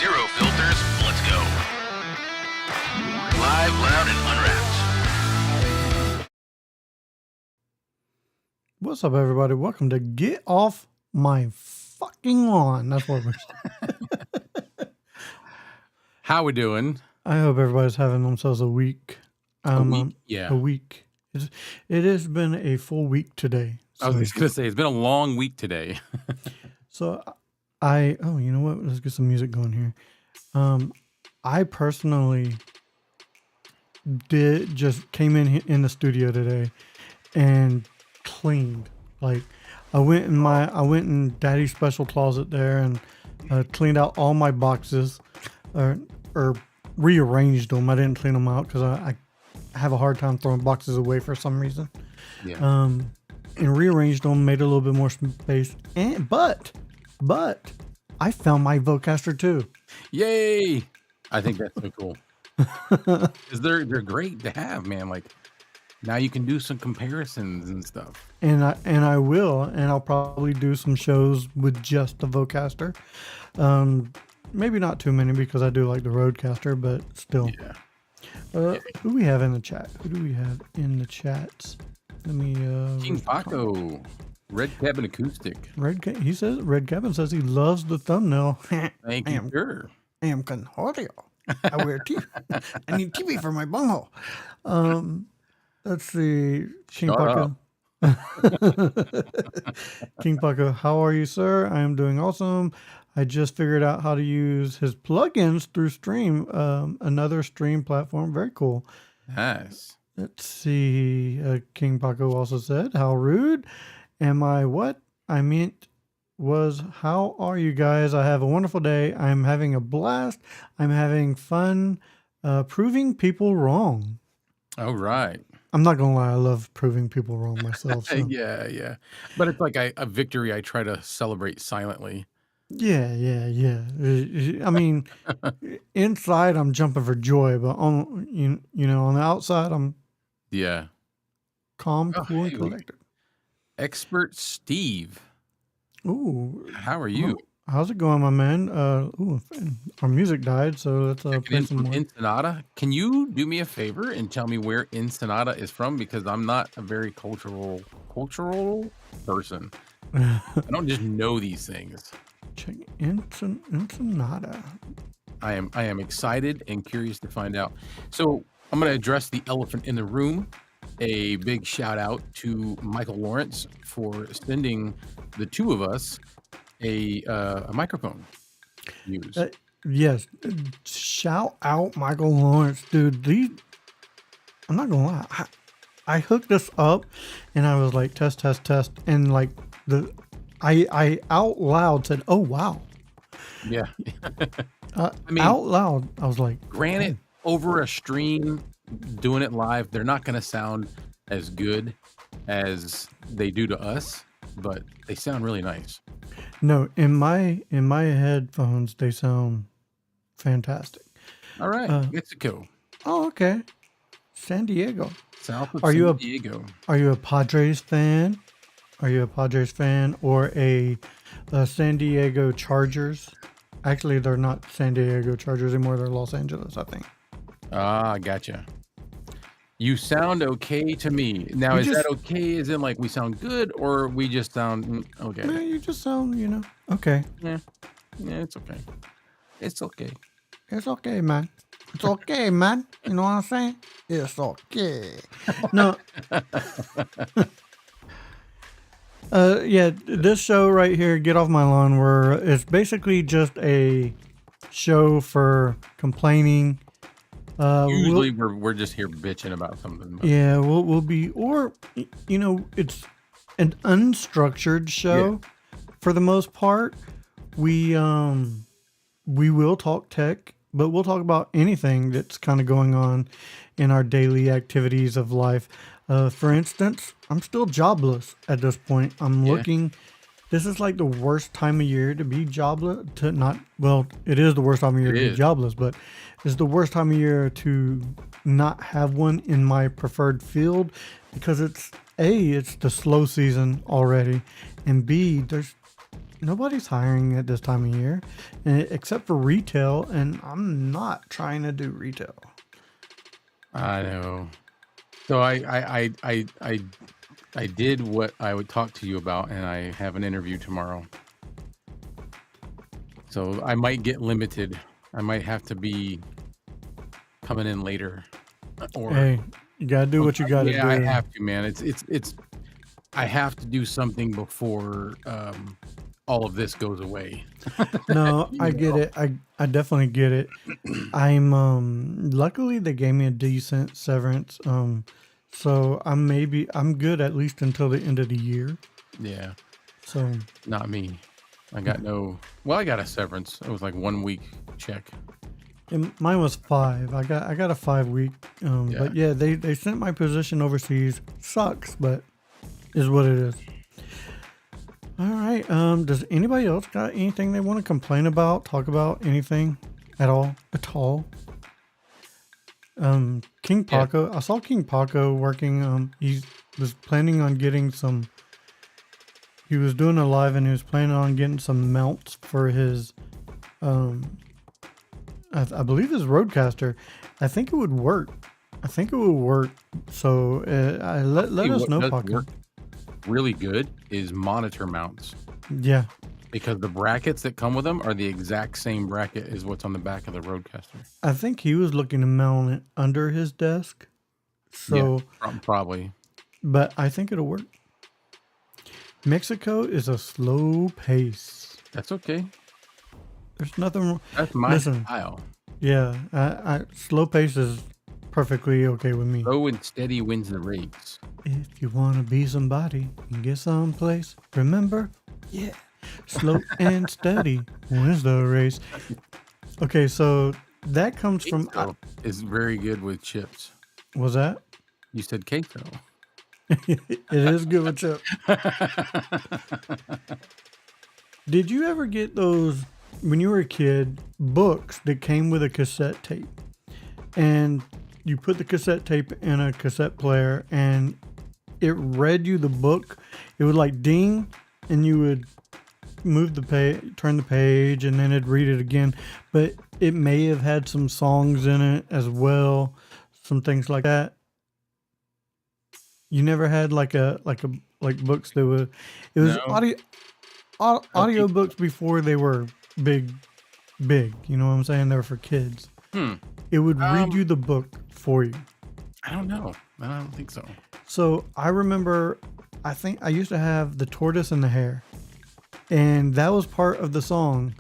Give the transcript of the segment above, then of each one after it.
Zero filters. Let's go. Live, loud, and unwrapped. What's up, everybody? Welcome to Get Off My Fucking Lawn. That's what we're saying. How we doing? I hope everybody's having themselves a week. Yeah. A week. It has been a full week today. I was just going to say, it's been a long week today. So you know what? Let's get some music going here. I personally came in the studio today and cleaned. Like I went in Daddy's special closet there and cleaned out all my boxes or rearranged them. I didn't clean them out because I have a hard time throwing boxes away for some reason. Yeah. And rearranged them, made a little bit more space. But I found my Vocaster too. Yay! I think that's so cool. Because they're great to have, man. Like now you can do some comparisons and stuff. And I will, and I'll probably do some shows with just the Vocaster. Maybe not too many because I do like the Roadcaster, but still. Yeah. Who do we have in the chat? Who do we have in the chats? Let me King Paco, Red Cabin Acoustic. Red Cabin says he loves the thumbnail. Thank you, sir. I am Concordio. I wear TV. I need TV for my bunghole. Let's see. King Paco. King Paco, how are you, sir? I am doing awesome. I just figured out how to use his plugins through Stream, another stream platform. Very cool. Nice. Let's see. King Paco also said, how rude. Am I what? I meant was, how are you guys? I have a wonderful day. I'm having a blast. I'm having fun proving people wrong. All right. I'm not going to lie. I love proving people wrong myself. So. Yeah. But it's like a victory I try to celebrate silently. Yeah. I mean, inside I'm jumping for joy, but on on the outside I'm calm, cool, and collected. Expert Steve. Ooh, how are you? How's it going, my man? Our music died, so let's play some more. Ensenada. Can you do me a favor and tell me where Ensenada is from? Because I'm not a very cultural person. I don't just know these things. Check Ensenada. I am excited and curious to find out. So I'm going to address the elephant in the room. A big shout out to Michael Lawrence for sending the two of us a microphone to use. Yes. Shout out Michael Lawrence, dude. I'm not gonna lie. I hooked this up and I was like, test. And like I out loud said, oh, wow. Yeah. I mean, out loud, I was like, granted, over a stream, doing it live, they're not going to sound as good as they do to us, but they sound really nice. No, in my headphones, they sound fantastic. All right, Mexico. Oh, okay. San Diego. South of San Diego. Are you a Padres fan? Are you a Padres fan or a San Diego Chargers? Actually, they're not San Diego Chargers anymore. They're Los Angeles, I think. Ah, gotcha. You sound okay to me. Now, is that okay as in like we sound good or we just sound okay? Yeah, you just sound, okay. Yeah, it's okay. It's okay. It's okay, man. It's okay, man. You know what I'm saying? It's okay. No. This show right here, Get Off My Lawn, it's basically just a show for complaining. Usually we're just here bitching about something. Yeah, we'll be, or it's an unstructured show for the most part. We will talk tech, but we'll talk about anything that's kind of going on in our daily activities of life. For instance, I'm still jobless at this point. I'm looking. This is like the worst time of year to be jobless. It is the worst time of year to be jobless, but it's the worst time of year to not have one in my preferred field because it's the slow season already, and B, nobody's hiring at this time of year, except for retail, and I'm not trying to do retail. I know. So I did what I would talk to you about, and I have an interview tomorrow. So I might get limited. I might have to be coming in later, or Hey, you gotta do what you gotta yeah, I do. have to, man. It's I have to do something before all of this goes away. No, You I get know? it. I definitely get it. I'm luckily they gave me a decent severance. So I'm good at least until the end of the year. Yeah, So not me. I got no. Well, I got a severance. It was like 1 week check. and mine was 5. I got a 5 week. Yeah. But yeah, they sent my position overseas. Sucks, but is what it is. All right. Does anybody else got anything they want to complain about? Talk about anything at all? At all? King Yeah. Paco. I saw King Paco working. He was planning on getting some. He was doing a live and he was planning on getting some mounts for his. I believe his Roadcaster. I think it would work. So let Tell you us what know, does Paco. work really good is monitor mounts, Yeah. because the brackets that come with them are the exact same bracket as what's on the back of the Roadcaster. I think he was looking to mount it under his desk. So, Probably. but I think it'll work. Mexico is a slow pace. That's okay. There's nothing wrong. That's my Listen. style. Yeah, slow pace is perfectly okay with me. Slow and steady wins the race. If you want to be somebody and get someplace, remember, yeah, slow and steady wins the race. Okay, so that comes from. Queso is very good with chips. Was that? You said queso. It is good with chip. Did you ever get those when you were a kid books that came with a cassette tape, and you put the cassette tape in a cassette player and it read you the book? It would like ding, and you would move the page, turn the page, and then it'd read it again. But it may have had some songs in it as well, some things like that. You never had like books that were. It was No. audio books before they were big. You know what I'm saying? They were for kids. It would read you the book for you. I don't know. I don't think so. So I remember, I think I used to have the tortoise and the hare, and that was part of the song.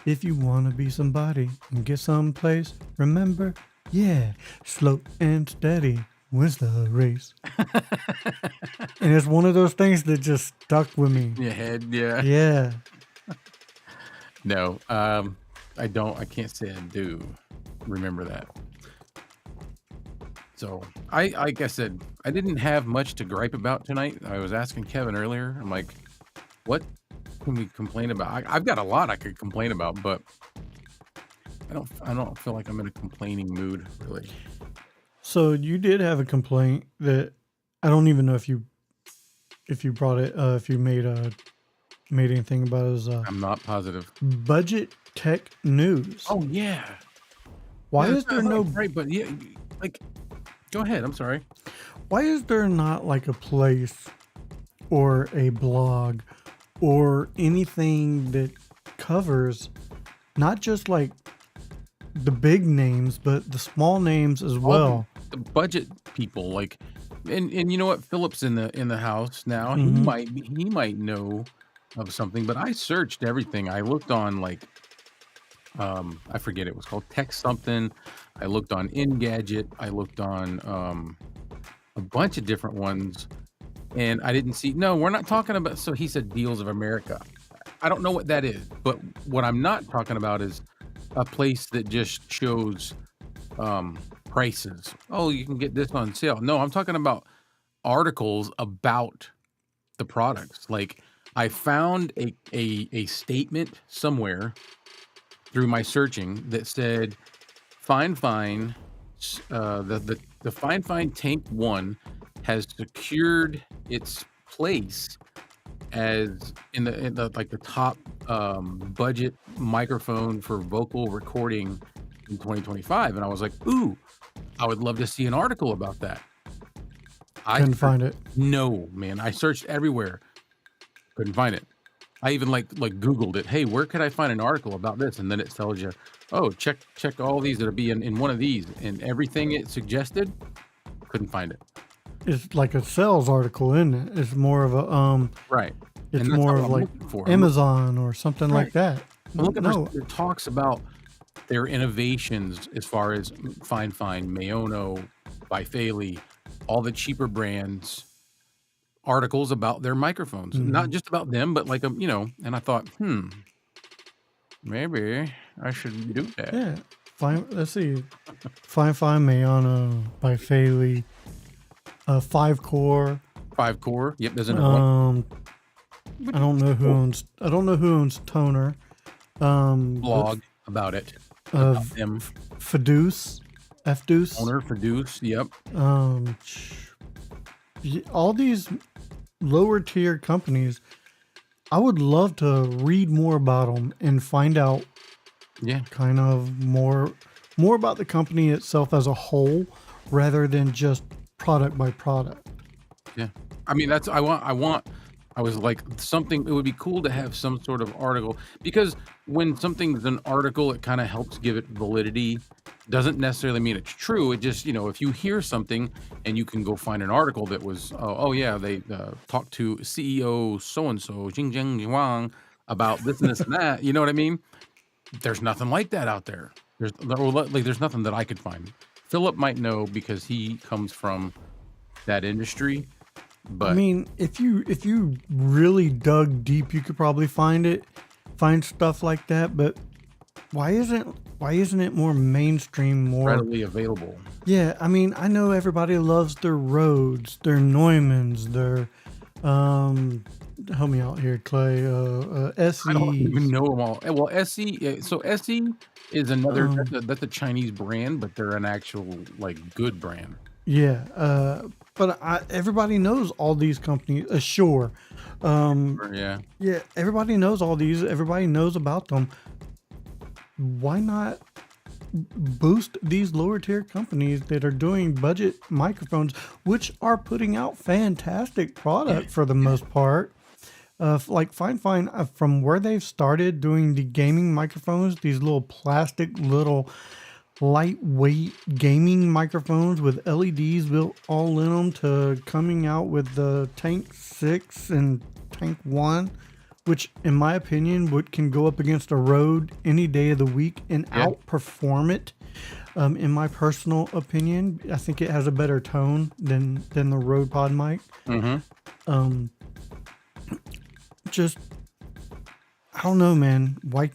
If you want to be somebody and get someplace, remember, yeah, slow and steady wins the race. And it's one of those things that just stuck with me. Your head, yeah. Yeah. No, I don't. I can't say I do remember that. So like I said, I didn't have much to gripe about tonight. I was asking Kevin earlier. I'm like, what can we complain about? I've got a lot I could complain about, but I don't feel like I'm in a complaining mood really. So you did have a complaint that I don't even know if you brought it, if you made anything about it, as I'm not positive. budget tech news. Oh yeah. Why Yeah, is there no right? But yeah, like, go ahead. I'm sorry. Why is there not like a place or a blog or anything that covers not just like the big names, but the small names as well? The budget people, like, and you know what? Philip's in the house now. Mhm. He might know of something, but I searched everything. I looked on like I forget, it was called Tech something. I looked on Engadget. I looked on a bunch of different ones, and I didn't see. No, we're not talking about. So he said Deals of America. I don't know what that is, but what I'm not talking about is a place that just shows prices. Oh, you can get this on sale. No, I'm talking about articles about the products. Like, I found a statement somewhere through my searching that said Fine the Fine Tank 1 has secured its place as in the like the top budget microphone for vocal recording in 2025, and I was like, ooh, I would love to see an article about that. I Couldn't searched, find it. no man, I searched everywhere, couldn't find it. I even like Googled it. Hey, where could I find an article about this? And then it tells you, oh, check all these that'll be in one of these, and everything it suggested, couldn't find it. It's like a sales article, isn't it? It's more of a Right. It's And that's more not of what I'm like looking for. I'm Amazon or something like right. that. I'm looking for No, it talks about their innovations as far as Fine, Mayono, Bifaley, all the cheaper brands, articles about their microphones. Not mhm. just about them, but like, and I thought, maybe I should do that. Yeah. Fine. Let's see. Fine Mayana by Faley. 5 core. 5 core. Yep, there's another one. I don't know who owns. I don't know who owns Toner. But Blog about it, about them. Fdeuce, Fdeuce. Owner for Deuce. Yep. Um, all these lower tier companies. I would love to read more about them and find out Yeah. kind of more about the company itself as a whole, rather than just product by product. Yeah. I mean, that's I was like something it would be cool to have some sort of article because when something's an article, it kind of helps give it validity. Doesn't necessarily mean it's true. It just, if you hear something and you can go find an article that was, oh yeah, they talked to CEO so and so, Jing Jing Wang, about this and this and that. You know what I mean? There's nothing like that out there. There's nothing that I could find. Philip might know because he comes from that industry, I but mean, if you really dug deep, you could probably find stuff like that. But why isn't it more mainstream? More readily available. Yeah. I mean, I know everybody loves their Rhodes, their Neumanns, their help me out here, Clay. I don't even SEs. know them all. Well, SE, so SE is another Um, that's a Chinese brand, but they're an actual like good brand. yeah. But everybody knows all these companies. Sure. Or, yeah. Yeah. Everybody knows all these. Everybody knows about them. Why not boost these lower tier companies that are doing budget microphones, which are putting out fantastic product for the most part? Like Fine, from where they've started doing the gaming microphones, these little plastic, little lightweight gaming microphones with LEDs built all in them, to coming out with the Tank 6 and Tank 1, which in my opinion can go up against a Rode any day of the week and Yeah. outperform it. In my personal opinion, I think it has a better tone than the Rode Pod mic. Mm-hmm. Um, just I don't know, man. Why?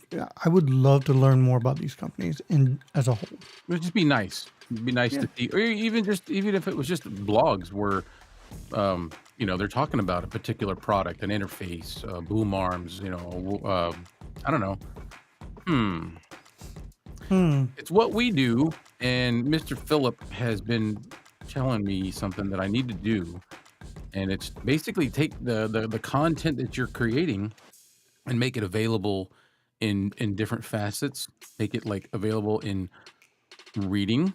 I would love to learn more about these companies and as a whole. It would just be nice. It'd be nice Yeah. to see, or even if it was just blogs where, they're talking about a particular product, an interface, boom arms. I don't know. It's what we do, and Mr. Phillip has been telling me something that I need to do, and it's basically take the content that you're creating and make it available in different facets. Make it like available in reading,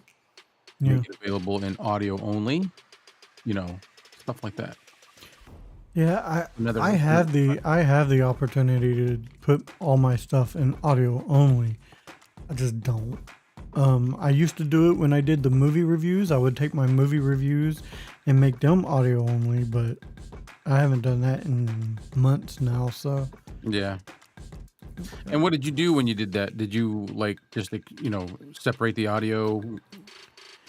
Yeah. make it available in audio only, stuff like that. Yeah, Another I have the opportunity to put all my stuff in audio only. I just don't. I used to do it when I did the movie reviews. I would take my movie reviews and make them audio only, but I haven't done that in months now. So Yeah. And what did you do when you did that? Did you just separate the audio,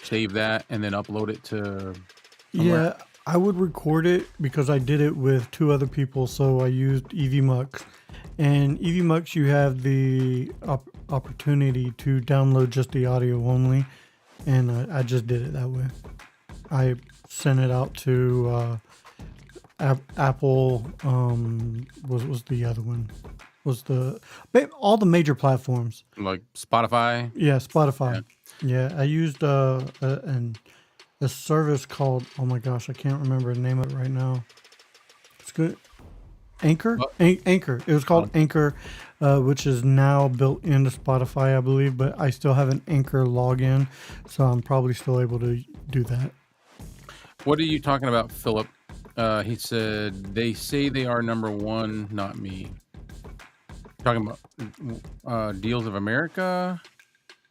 save that, and then upload it to somewhere? yeah, I would record it because I did it with 2 other people. So I used EVMux, and EVMux you have the opportunity to download just the audio only, and I just did it that way. I sent it out to Apple. Was the other one? Was all the major platforms? Like Spotify? Yeah, Spotify. Yeah, I used a service called, oh my gosh, I can't remember the name of it right now. It's good. Anchor? What? Anchor. It was called Anchor, which is now built into Spotify, I believe, but I still have an Anchor login, so I'm probably still able to do that. What are you talking about, Philip? He said, they say they are number one, not me. Talking about Deals of America?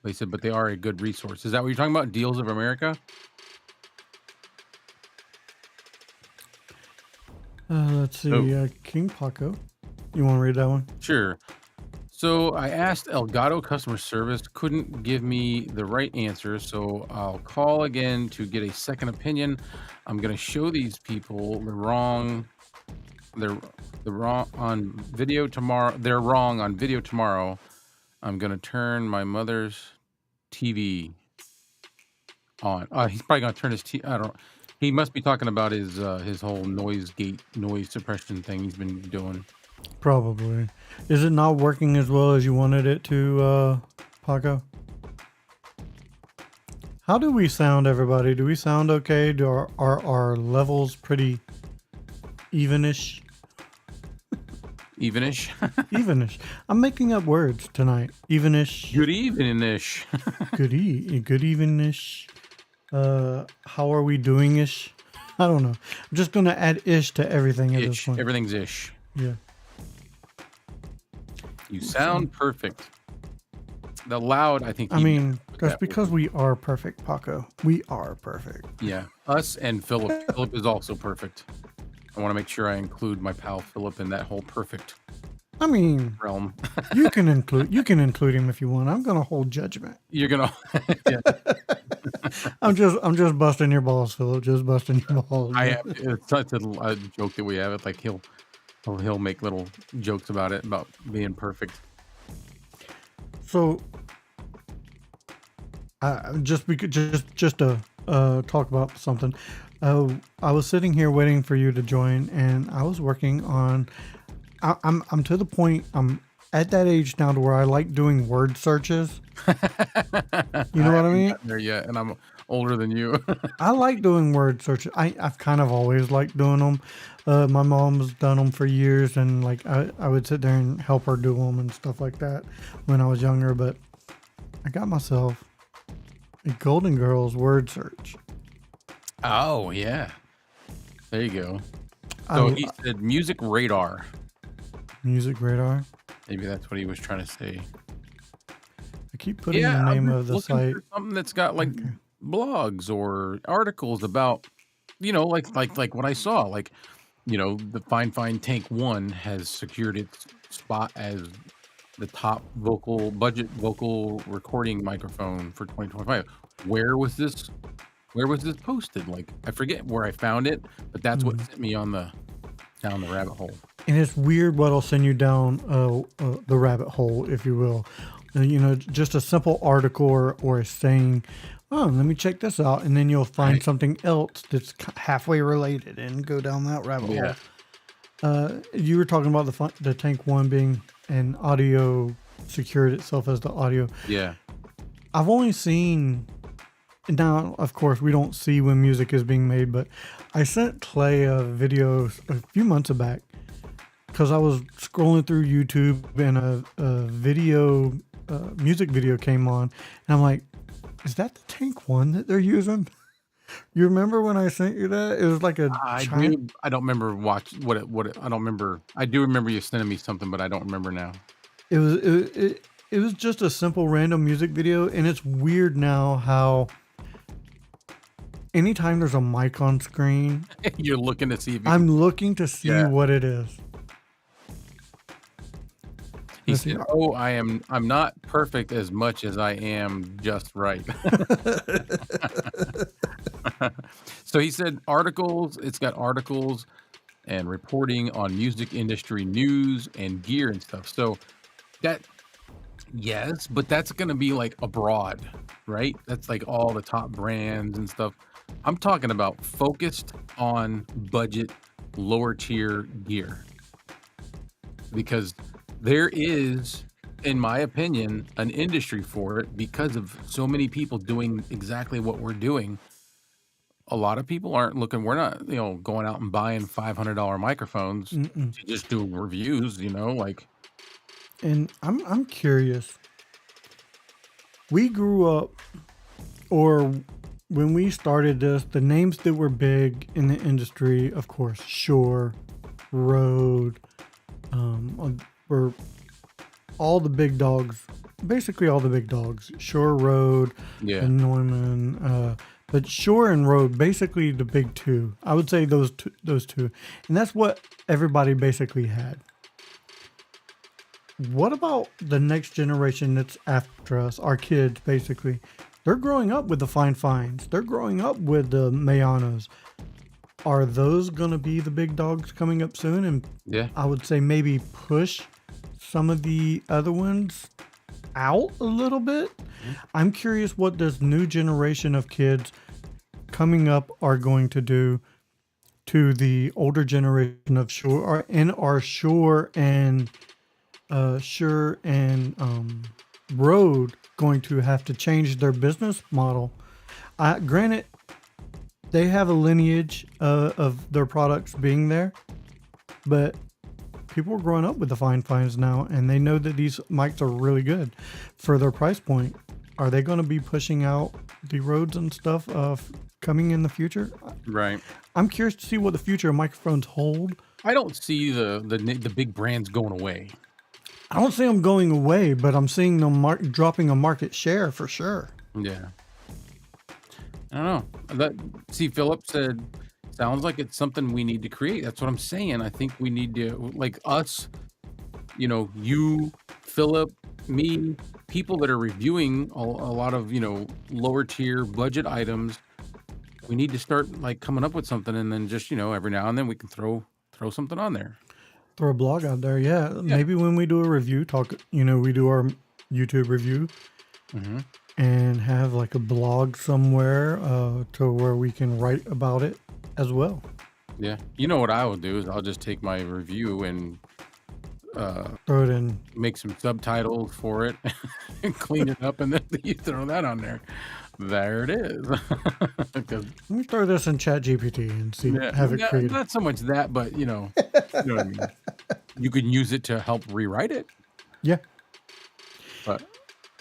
They said, but they are a good resource. Is that what you're talking about? Deals of America? Let's see. King Paco. You want to read that one? Sure. So I asked Elgato customer service, couldn't give me the right answer, so I'll call again to get a second opinion. I'm gonna show these people they're wrong on video tomorrow. They're wrong on video tomorrow. I'm gonna turn my mother's TV on. He's probably gonna turn his TV. I don't. He must be talking about his whole noise suppression thing he's been doing. Probably. Is it not working as well as you wanted it to, Paco? How do we sound, everybody? Do we sound okay? Are our levels pretty evenish? Evenish. Evenish. I'm making up words tonight. Evenish. Good evening-ish. Good evenish. How are we doing ish? I don't know. I'm just gonna add ish to everything at this point. Everything's ish. Yeah. You sound perfect. The loud, I think. I mean, that's because we are perfect, Paco. We are perfect. Yeah, us and Philip. Philip is also perfect. I want to make sure I include my pal Philip in that whole perfect I mean, realm. you can include him if you want. I'm gonna hold judgment. You're gonna. Yeah. I'm just busting your balls, Philip. Just busting your balls. It's such a joke that we have. It's like he'll make little jokes about it, about being perfect. So, just to talk about something, I was sitting here waiting for you to join, and I was working on. I'm to the point. I'm at that age now to where I like doing word searches. You know what I mean? There yet, and I'm older than you. I like doing word searches. I've kind of always liked doing them. My mom's done them for years, and like I would sit there and help her do them and stuff like that when I was younger. But I got myself a Golden Girls word search. Oh yeah, there you go. So he said music radar. Music radar. Maybe that's what he was trying to say. I keep putting the name of the site. Something that's got like blogs or articles about, like what I saw, like, the Fine Tank 1 has secured its spot as the top budget vocal recording microphone for 2025. Where was this posted? Like, I forget where I found it, but that's what sent me down the rabbit hole. And it's weird what'll send you down the rabbit hole, if you will. Just a simple article or a saying, oh, let me check this out. And then you'll find something else that's halfway related and go down that rabbit hole. You were talking about the Tank 1 being an audio, secured itself as the audio. Yeah. I've only seen, now, of course, we don't see when music is being made, but I sent Clay a video a few months back because I was scrolling through YouTube and a music video came on, and I'm like, is that the Tank 1 that they're using? You remember when I sent you that? It was like I don't remember what it. I don't remember. I do remember you sending me something, but I don't remember now. It was just a simple random music video, and it's weird now how anytime there's a mic on screen, you're looking to see. I'm looking to see what it is. He said, "Oh, I'm not perfect as much as I am just right." So he said articles. It's got articles and reporting on music industry news and gear and stuff. So that, yes, but that's going to be like abroad, right? That's like all the top brands and stuff. I'm talking about focused on budget, lower tier gear, because there is, in my opinion, an industry for it because of so many people doing exactly what we're doing. a lot of people aren't looking. We're not, going out and buying $500 microphones Mm-mm. to just do reviews. Like And I'm curious. We grew up, or when we started this, the names that were big in the industry, of course, Shure, Rode, were all the big dogs, basically all the big dogs. Shure, Rode, yeah, and Neumann. But Shure and Rode, basically the big two. I would say those two, and that's what everybody basically had. What about the next generation that's after us, our kids, basically? They're growing up with the Fine Fines. They're growing up with the Mayanos. Are those going to be the big dogs coming up soon? And yeah. I would say maybe push some of the other ones out a little bit. I'm curious what this new generation of kids coming up are going to do to the older generation of Shure Shure and Rode going to have to change their business model. Granted, they have a lineage of their products being there, but people are growing up with the Fine Fines now, and they know that these mics are really good for their price point. Are they going to be pushing out the Rodes and stuff coming in the future? Right. I'm curious to see what the future of microphones hold. I don't see the big brands going away. I don't see them going away, but I'm seeing them dropping a market share for sure. Yeah. I don't know. Philip said, sounds like it's something we need to create. That's what I'm saying. I think we need to, like us, you, Philip, me, people that are reviewing a lot of, lower tier budget items. We need to start like coming up with something, and then just, every now and then we can throw something on there. Throw a blog out there. Yeah. Maybe when we do a review, we do our YouTube review and have like a blog somewhere to where we can write about it as well. Yeah. You know what I will do is I'll just take my review and Throw it in. make some subtitles for it and clean it up, and then you throw that on there. There it is. 'Cause, Let me throw this in ChatGPT and see, have it created. not so much that, but you know what I mean. You can use it to help rewrite it. Yeah. But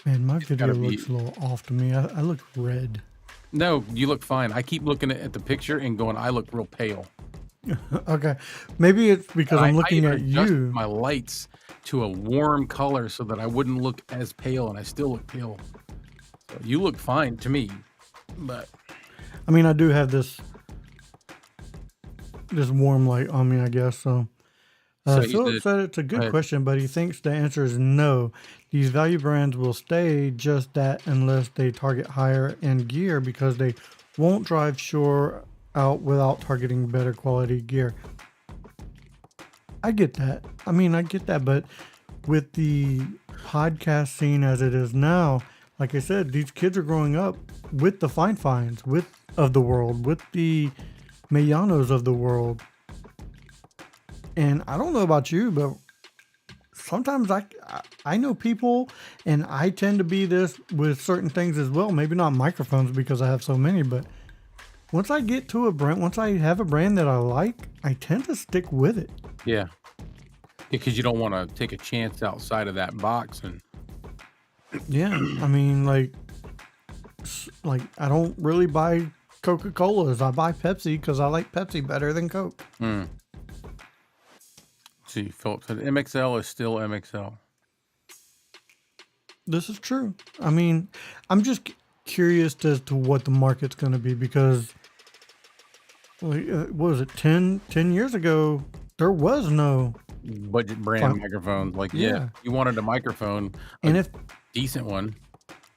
Man, my video gotta be- looks a little off to me. I look red. no, you look fine. I keep looking at the picture and going, I look real pale. Okay. Maybe it's because I'm looking I at adjusted you. my lights to a warm color so that I wouldn't look as pale, and I still look pale. So you look fine to me, but I mean, I do have this warm light on me, I guess. So, So he Philip said- said it's a good ahead. question, but he thinks the answer is no. These value brands will stay just that unless they target higher end gear, because they won't drive Shure out without targeting better quality gear. I get that. I mean, I get that, but with the podcast scene as it is now, like I said, these kids are growing up with the Fine Fines, of the world, with the Mayanos of the world. And I don't know about you, but sometimes I know people, and I tend to be this with certain things as well. Maybe not microphones because I have so many, but once I get to a brand, once I have a brand that I like, I tend to stick with it. yeah, because you don't want to take a chance outside of that box. And Yeah, I mean, like I don't really buy Coca-Colas. I buy Pepsi because I like Pepsi better than Coke. see, Philip said MXL is still MXL. This is true. I mean, I'm just curious as to what the market's going to be, because what was it, 10 years ago, there was no. Budget brand Fine. microphones, like Yeah. you wanted a microphone, And if decent one.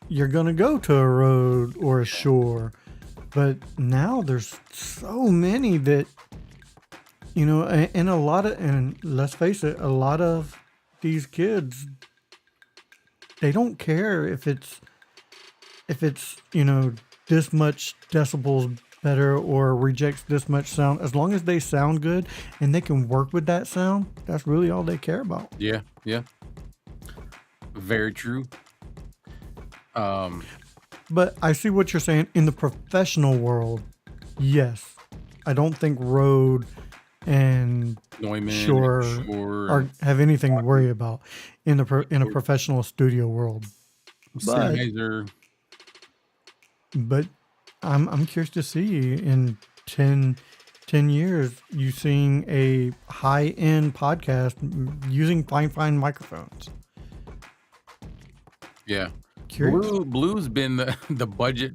you're going to go to a Rode or a Shure, but now there's so many that, and a lot of, and let's face it, a lot of these kids, they don't care if it's this much decibels better or rejects this much sound. As long as they sound good and they can work with that sound, that's really all they care about. Yeah, yeah. Very true. But I see what you're saying. In the professional world, Yes. I don't think Rode and Neumann, Shure Shure, have anything to worry about in a professional studio world. But Sennheiser. but I'm curious to see in 10 years you seeing a high-end podcast using fine microphones. Yeah. Curious. Blue's been the budget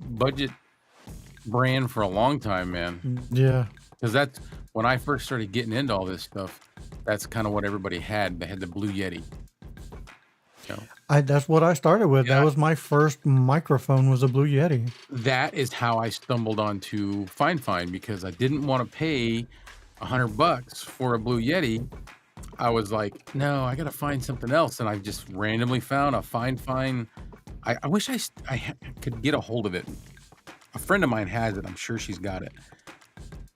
brand for a long time, man. Yeah. Because that's when I first started getting into all this stuff. That's kind of what everybody had. They had the Blue Yeti. You know, That's what I started with. Yeah. That was my first microphone, was a Blue Yeti. that is how I stumbled onto Fine because I didn't want to pay $100 for a Blue Yeti. I was like, no, I got to find something else. And I just randomly found a Fine. I wish could get a hold of it. A friend of mine has it. I'm sure she's got it.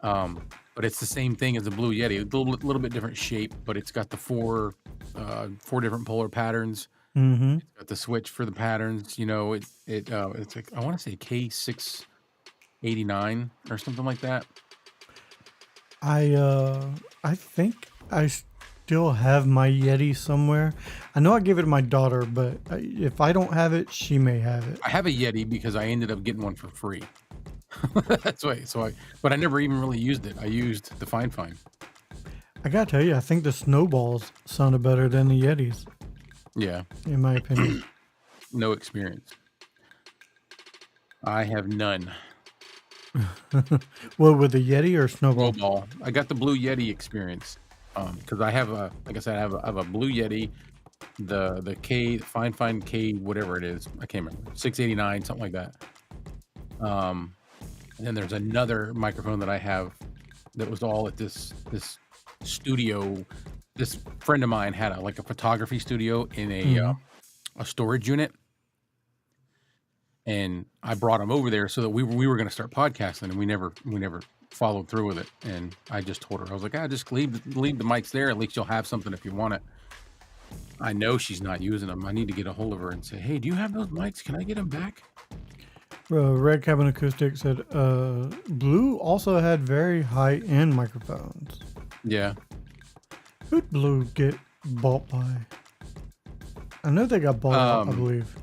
But it's the same thing as the Blue Yeti, a little bit different shape, but it's got the four different polar patterns. Mm-hmm. It's got the switch for the patterns. You know, it's like, I want to say K689 or something like that. I think I still have my Yeti somewhere. I know I gave it to my daughter, but if I don't have it, she may have it. I have a Yeti because I ended up getting one for free. That's why. But I never even really used it. I used the Fine. I gotta tell you, I think the Snowballs sounded better than the Yetis, Yeah, in my opinion. no experience. I have none. Well, with the Yeti or Snowball? Snowball. I got the Blue Yeti experience because I have like I said, I have a Blue Yeti, the K Fine K whatever it is. I can't remember, 689 something like that. And then there's another microphone that I have that was all at this studio. This friend of mine had a photography studio in a storage unit, and I brought him over there so that we were going to start podcasting, and we never followed through with it. And I just told her, I was like, just leave the mics there. At least you'll have something if you want it. I know she's not using them. I need to get a hold of her and say, hey, do you have those mics? Can I get them back? Red Cabin Acoustic said Blue also had very high-end microphones. Yeah. Who'd Blue get bought by? I know they got bought out, I believe.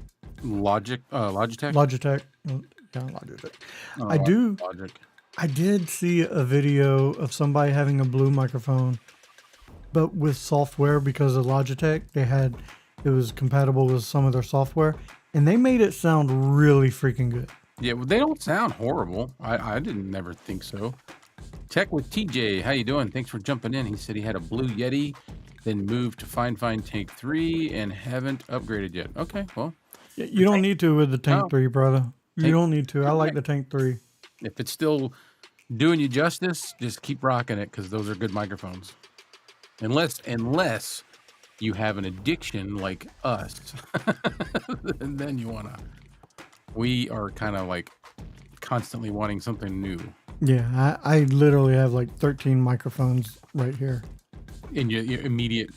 Logitech. Logitech. Yeah, Logitech. Oh, Logic. I did see a video of somebody having a Blue microphone, but with software because of Logitech. It was compatible with some of their software, and they made it sound really freaking good. Yeah, well, they don't sound horrible. I didn't never think so. Tech with TJ, how you doing? Thanks for jumping in. He said he had a Blue Yeti, then moved to Fine Tank 3 and haven't upgraded yet. Okay, well. You don't need to with the Tank 3, brother. You don't need to. I like the Tank 3. If it's still doing you justice, just keep rocking it because those are good microphones. Unless you have an addiction like us, and then you want to. We are kind of like constantly wanting something new. Yeah, I literally have like 13 microphones right here. In your immediate,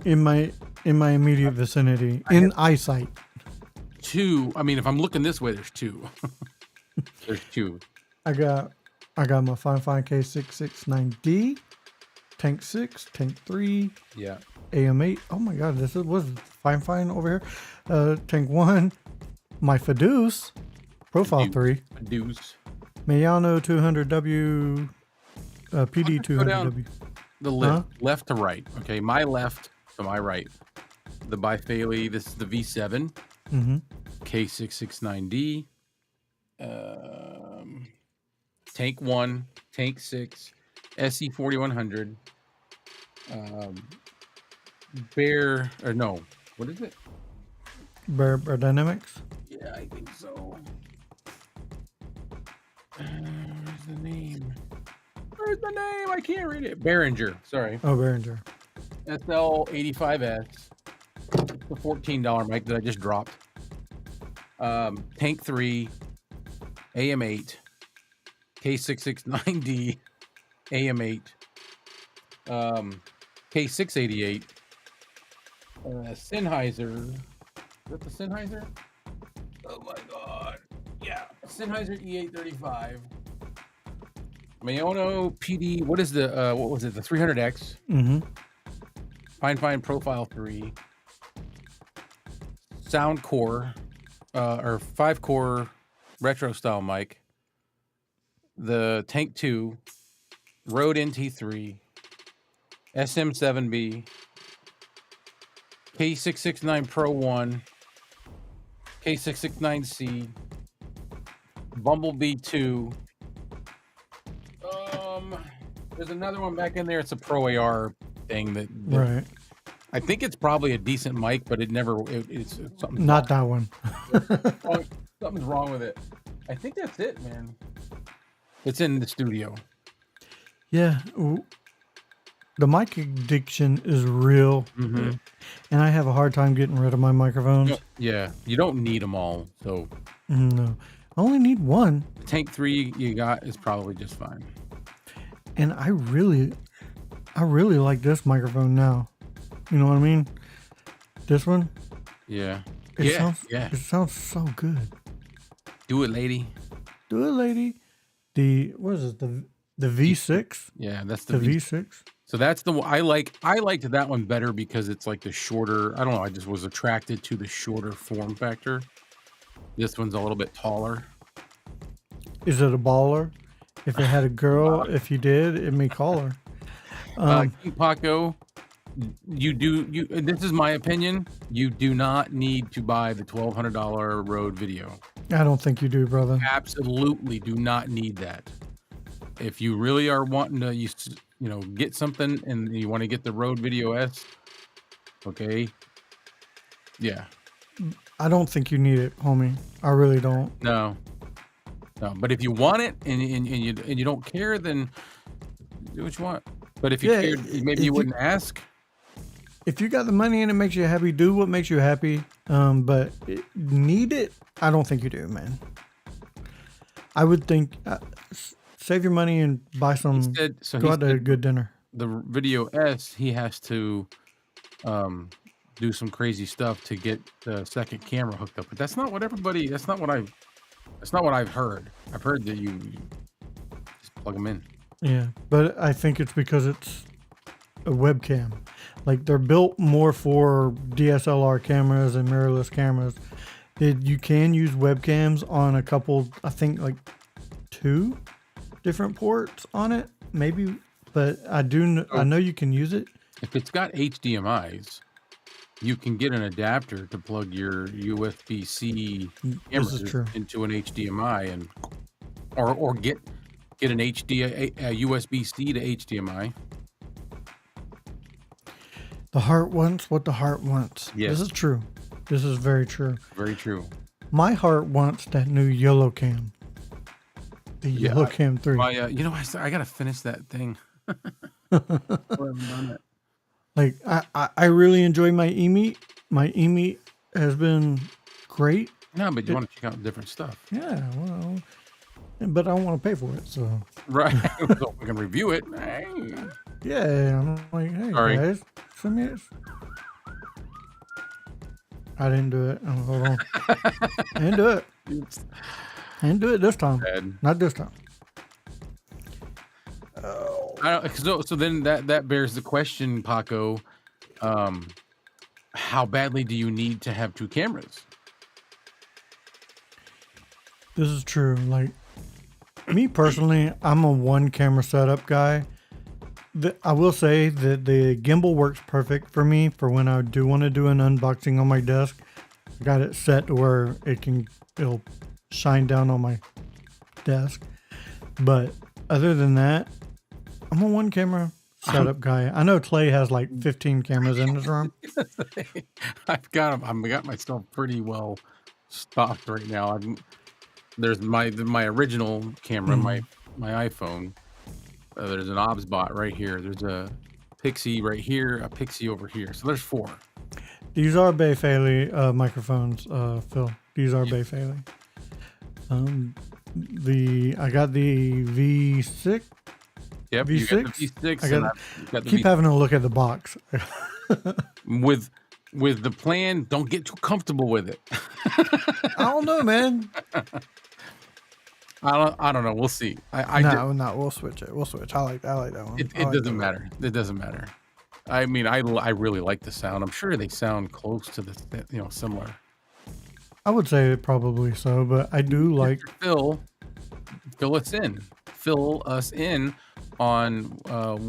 in my immediate vicinity, in eyesight. Two. I mean, if I'm looking this way, there's two. There's two. I got my Fine K669D, Tank 6, Tank 3, Yeah. AM8. Oh my God, this was Fine over here. Tank 1, my Fiduce, Profile 3, Deuce. Mayano 200W, PD 200W. The left to right. Okay, my left to my right. The Bifaley. This is the V7. K669D. Tank 1, Tank 6, SE4100. What is it? Bear Dynamics. Yeah, I think so. Where's the name? I can't read it. Behringer. Sorry. Oh, Behringer. SL85S. The $14 mic that I just dropped. Tank 3, AM8, K669D, AM8, K688, Sennheiser. Is that the Sennheiser? Oh my God. Yeah. Sennheiser E835. Mayono PD. What is the what was it? The 300X. Mm-hmm. Fine Profile 3. Sound Core, or 5-core retro style mic. The Tank 2, Rode NT3, SM7B, K669 Pro 1, K669C, Bumblebee 2. There's another one back in there. It's a Pro AR thing that Right. I think it's probably a decent mic, but it's something. Not that one. Something's wrong with it. I think that's it, man. It's in the studio. Yeah. The mic addiction is real. Mm-hmm. And I have a hard time getting rid of my microphones. Yeah, you don't need them all. So No. I only need one. the Tank 3 you got is probably just fine. And I really like this microphone now. You know what I mean? This one. Yeah. It Yeah. It sounds so good. Do it, lady. Do it, lady. What is it? The V6? Yeah, that's The V6? So that's the one I liked that one better because it's like the shorter. I don't know. I just was attracted to the shorter form factor. This one's a little bit taller. Is it a baller? If it had a girl, if you did, it may call her. King Paco, and this is my opinion. You do not need to buy the $1,200 Rode Video. I don't think you do, brother. Absolutely do not need that. If you really are wanting to, get something and you want to get the Rode Video S, okay, yeah. I don't think you need it, homie. I really don't. No. But if you want it and you don't care, then do what you want. But if you cared, maybe you wouldn't ask. If you got the money and it makes you happy, do what makes you happy. But need it? I don't think you do, man. I would think save your money and buy some. Go out to a good dinner. The Video S, he has to do some crazy stuff to get the second camera hooked up. But that's not what I've heard. I've heard that you just plug them in. Yeah, but I think it's because it's a webcam. Like they're built more for DSLR cameras and mirrorless cameras. You can use webcams on a couple, I think like 2 different ports on it, maybe. But I know you can use it. If it's got HDMI's, you can get an adapter to plug your USB-C camera into an HDMI or get an USB-C to HDMI. The heart wants what the heart wants. Yes. This is true. This is very true. Very true. My heart wants that new yellow cam. The yellow cam 3. I gotta finish that thing. I haven't done it. Like I really enjoy my e-meet. My e-meet has been great. No, but you want to check out different stuff. Yeah, well, but I don't want to pay for it, so. Right. So we can review it. Hey. Yeah, I'm like, hey guys, send me this. I didn't do it. Oh, hold on. I didn't do it. I didn't do it this time. Not this time. So then that bears the question, Paco. How badly do you need to have 2 cameras? This is true. Like me personally, I'm a 1 camera setup guy. I will say that the gimbal works perfect for me for when I do want to do an unboxing on my desk. I got it set to where it'll shine down on my desk. But other than that, I'm a 1 camera setup guy. I know Clay has like 15 cameras in his room. I've got myself pretty well stocked right now. There's my original camera, my iPhone. There's an OBSBot right here. There's a Pixie right here, a Pixie over here. So there's 4. These are Bay Faley microphones, Phil. These are Bay Faley. I got the V6. Yep, V6. You got the V6. I got the keep having a look at the box. with the plan, don't get too comfortable with it. I don't know, man. I don't know. We'll see. I just, No, we'll switch it. We'll switch. I like that one. I it like doesn't that. matter. It doesn't matter. I mean, I really like the sound. I'm sure they sound close to the, similar. I would say probably so, but I do like. Mr. Phil, fill us in. Fill us in on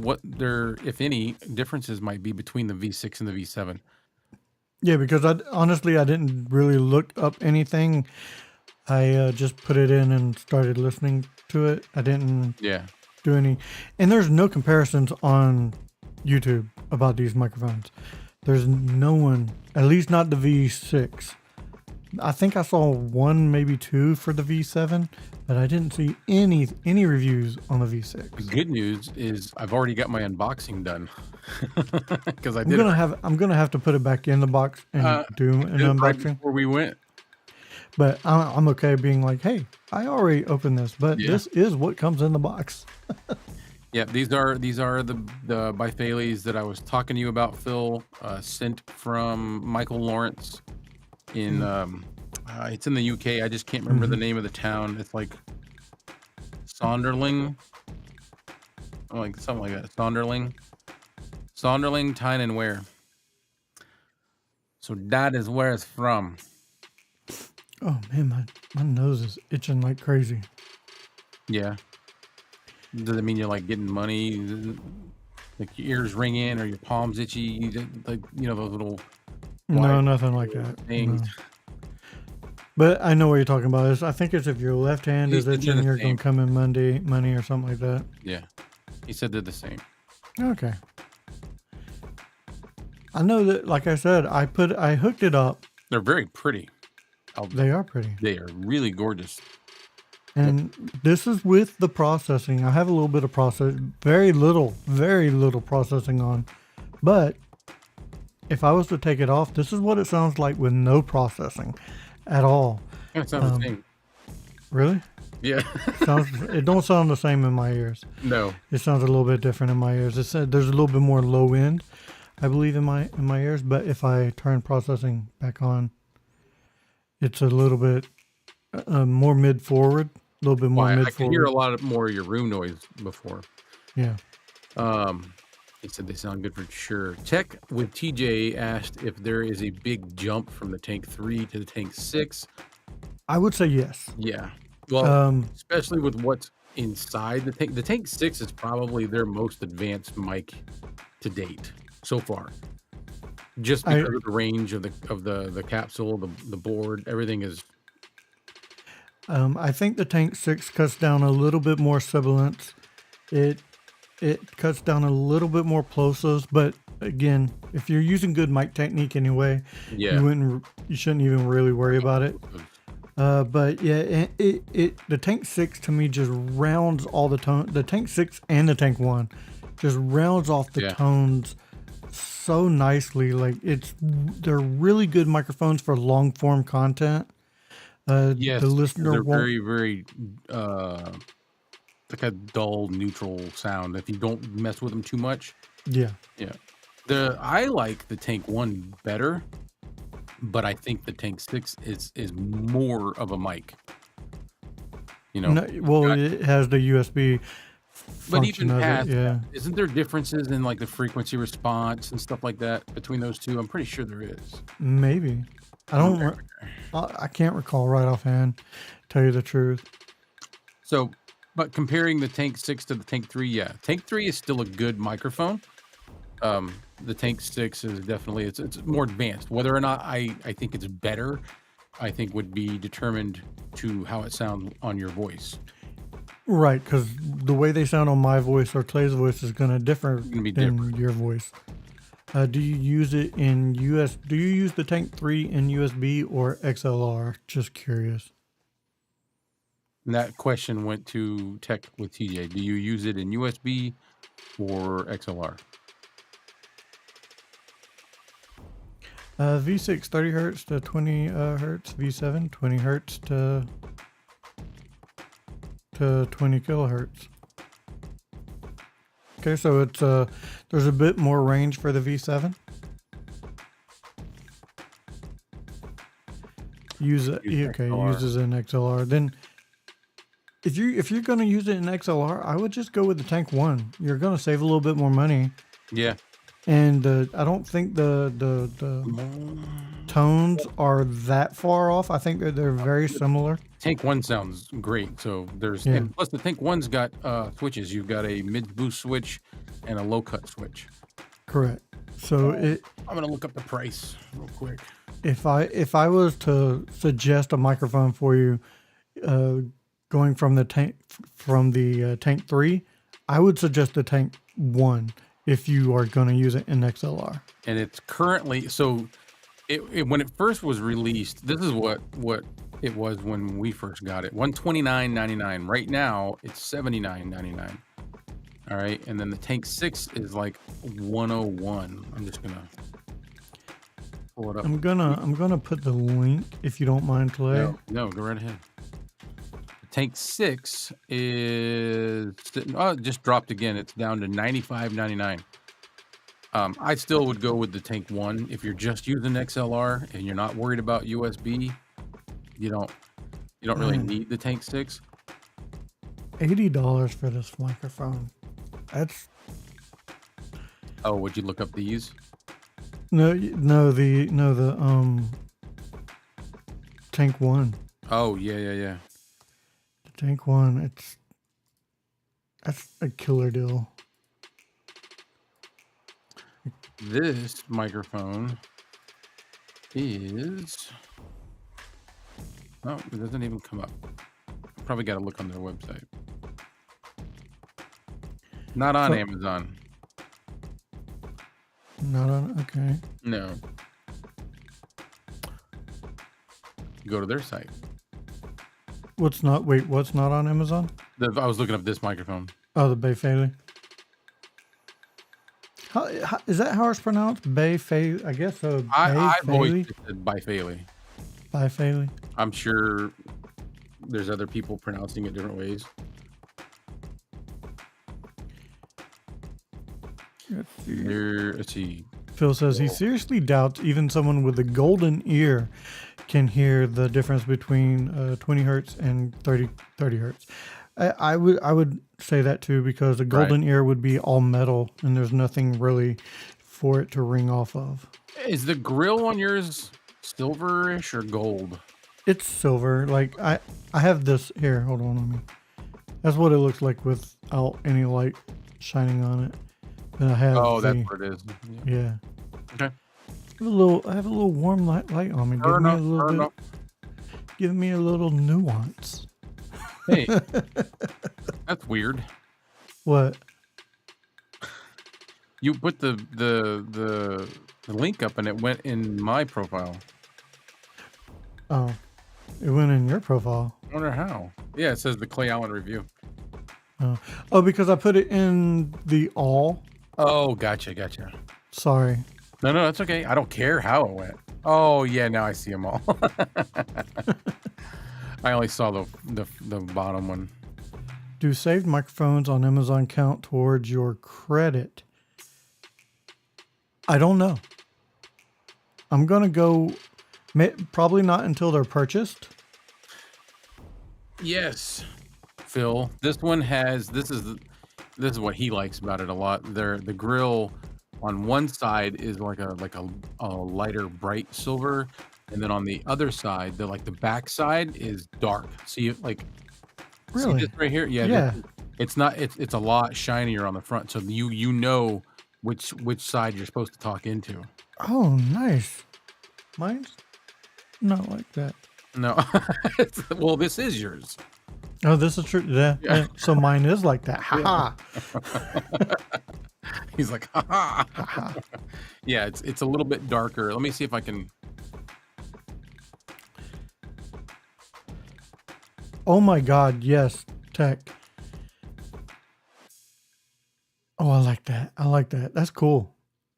what there, if any, differences might be between the V6 and the V7. Yeah, because honestly I didn't really look up anything. I just put it in and started listening to it. I didn't Yeah. do any, and there's no comparisons on YouTube about these microphones. There's no one, at least not the V6. I think I saw one, maybe two for the V7, but I didn't see any reviews on the The V6. good news is I've already got my unboxing done because I I'm did gonna it, I'm gonna have to put it back in the box and do an did it right unboxing. before we went. But I'm okay being like, hey, I already opened this, but Yeah. this is what comes in the box. Yeah, these are the bifalies that I was talking to you about, Phil. Sent from Michael Lawrence in it's in the UK. I just can't remember the name of the town. It's like Sonderling, like something like that. Sonderling, Tyne and Ware. So that is where it's from. Oh man, my nose is itching like crazy. Yeah. Does it mean you're like getting money? Like your ears ringing or your palms itchy? Like those little No, white nothing like that. things. No. But I know what you're talking about. I think it's if your left hand He is said they're itching, the you're same. gonna come in money or something like that. Yeah. He said they're the same. Okay. I know that, like I said, I hooked it up. They're very pretty. They are pretty. They are really gorgeous. And this is with the processing. I have a little bit of very little processing on. But if I was to take it off, this is what it sounds like with no processing at all. It sounds the same. Really? Yeah. It don't sound the same in my ears. No. It sounds a little bit different in my ears. There's a little bit more low end, I believe, in my ears. But if I turn processing back on, it's a little bit more mid forward, a little bit more Why, mid I could hear a forward. lot more of your room noise before. Yeah. He said they sound good for sure. Tech with TJ asked if there is a big jump from the Tank 3 to the Tank 6. I would say yes. Yeah. Well, especially with what's inside the Tank. The Tank 6 is probably their most advanced mic to date so far. Just because of the range of the capsule, the board, everything is. I think the Tank 6 cuts down a little bit more sibilance. It cuts down a little bit more plosives, but again, if you're using good mic technique anyway, Yeah. you shouldn't even really worry about it. But yeah, the Tank 6 to me just rounds all the tone. The Tank 6 and the Tank 1 just rounds off the tones so nicely. Like they're really good microphones for long form content. Yes, the listener they're won't. very, very like a dull, neutral sound. If you don't mess with them too much. Yeah. Yeah. I like the Tank 1 better, but I think the Tank 6 is more of a mic. No, well, it has the USB but even function of past it. Yeah. that, isn't there differences in like the frequency response and stuff like that between those two? I'm pretty sure there is. Maybe. I can't recall right offhand, tell you the truth. So, but comparing the Tank 6 to the Tank 3, yeah. Tank 3 is still a good microphone. The Tank 6 is definitely, it's more advanced. Whether or not I think it's better, I think would be determined to how it sounds on your voice. Right, because the way they sound on my voice or Clay's voice is going to differ be than different. your voice. Do you use it in US? Do you use the Tank 3 in USB or XLR? Just curious. And that question went to Tech with TJ. Do you use it in USB or XLR? V6 30 hertz to 20 hertz. V7 20 hertz to 20 kilohertz. Okay, so it's there's a bit more range for the V7. Uses an XLR. Then if you're gonna use it in XLR, I would just go with the Tank 1. You're gonna save a little bit more money, Yeah. and I don't think the tones are that far off. I think they're very similar. Tank 1 sounds great. So there's Yeah. and plus the Tank 1's got switches. You've got a mid boost switch and a low cut switch. Correct. So I'm gonna look up the price real quick. if I was to suggest a microphone for you, going from the Tank 3, I would suggest the Tank 1 if you are going to use it in XLR. And it's currently it when it first was released, this is what it was when we first got it. $129.99. Right now it's $79.99. All right, and then the Tank 6 is like $101. I'm just gonna pull it up. I'm gonna put the link if you don't mind, Clay. No, go right ahead. The Tank 6 is it just dropped again. It's down to $95.99. I still would go with the Tank 1 if you're just using XLR and you're not worried about USB. You don't really need the Tank 6. $80 for this microphone. That's Oh, would you look up these? the Tank 1. Oh, yeah. The Tank 1, that's a killer deal. This microphone is it doesn't even come up. Probably got to look on their website. Not on Amazon. Not on. Okay. No. Go to their site. What's not on Amazon? I was looking up this microphone. Oh, the Bay Faley. How, is that how it's pronounced? Bay Faley? I guess so. I've always said Bifaley. Bay Faley. I'm sure there's other people pronouncing it different ways. Let's see. Phil says he seriously doubts even someone with a golden ear can hear the difference between 20 hertz and 30 hertz. I would say that too, because a golden ear would be all metal and there's nothing really for it to ring off of. Is the grill on yours silverish or gold? It's silver. Like I have this here. Hold on me. That's what it looks like without any light shining on it. And I have that's what it is. Yeah. Okay. I have a little warm light on me. Give me a little nuance. Hey, that's weird. What? You put the link up and it went in my profile. Oh, it went in your profile. I wonder how. Yeah, it says the Clay Allen review. Oh, because I put it in the all. Oh, gotcha. Sorry. No, that's okay. I don't care how it went. Oh, yeah, now I see them all. I only saw the bottom one. Do saved microphones on Amazon count towards your credit? I don't know. I'm going to go, probably not until they're purchased. Yes, Phil. This one has, this is what he likes about it a lot. The grill on one side is like a lighter bright silver, and then on the other side, the back side is dark. See, Really? see this right here? Yeah. It's not. It's a lot shinier on the front, so you know which side you're supposed to talk into. Oh, nice. Mine's not like that. No, well, this is yours. Oh, this is true. Yeah. So mine is like that. Ha ha. He's like, ha ha. Yeah, it's a little bit darker. Let me see if I can. Oh my God, yes, Tech. Oh, I like that. That's cool.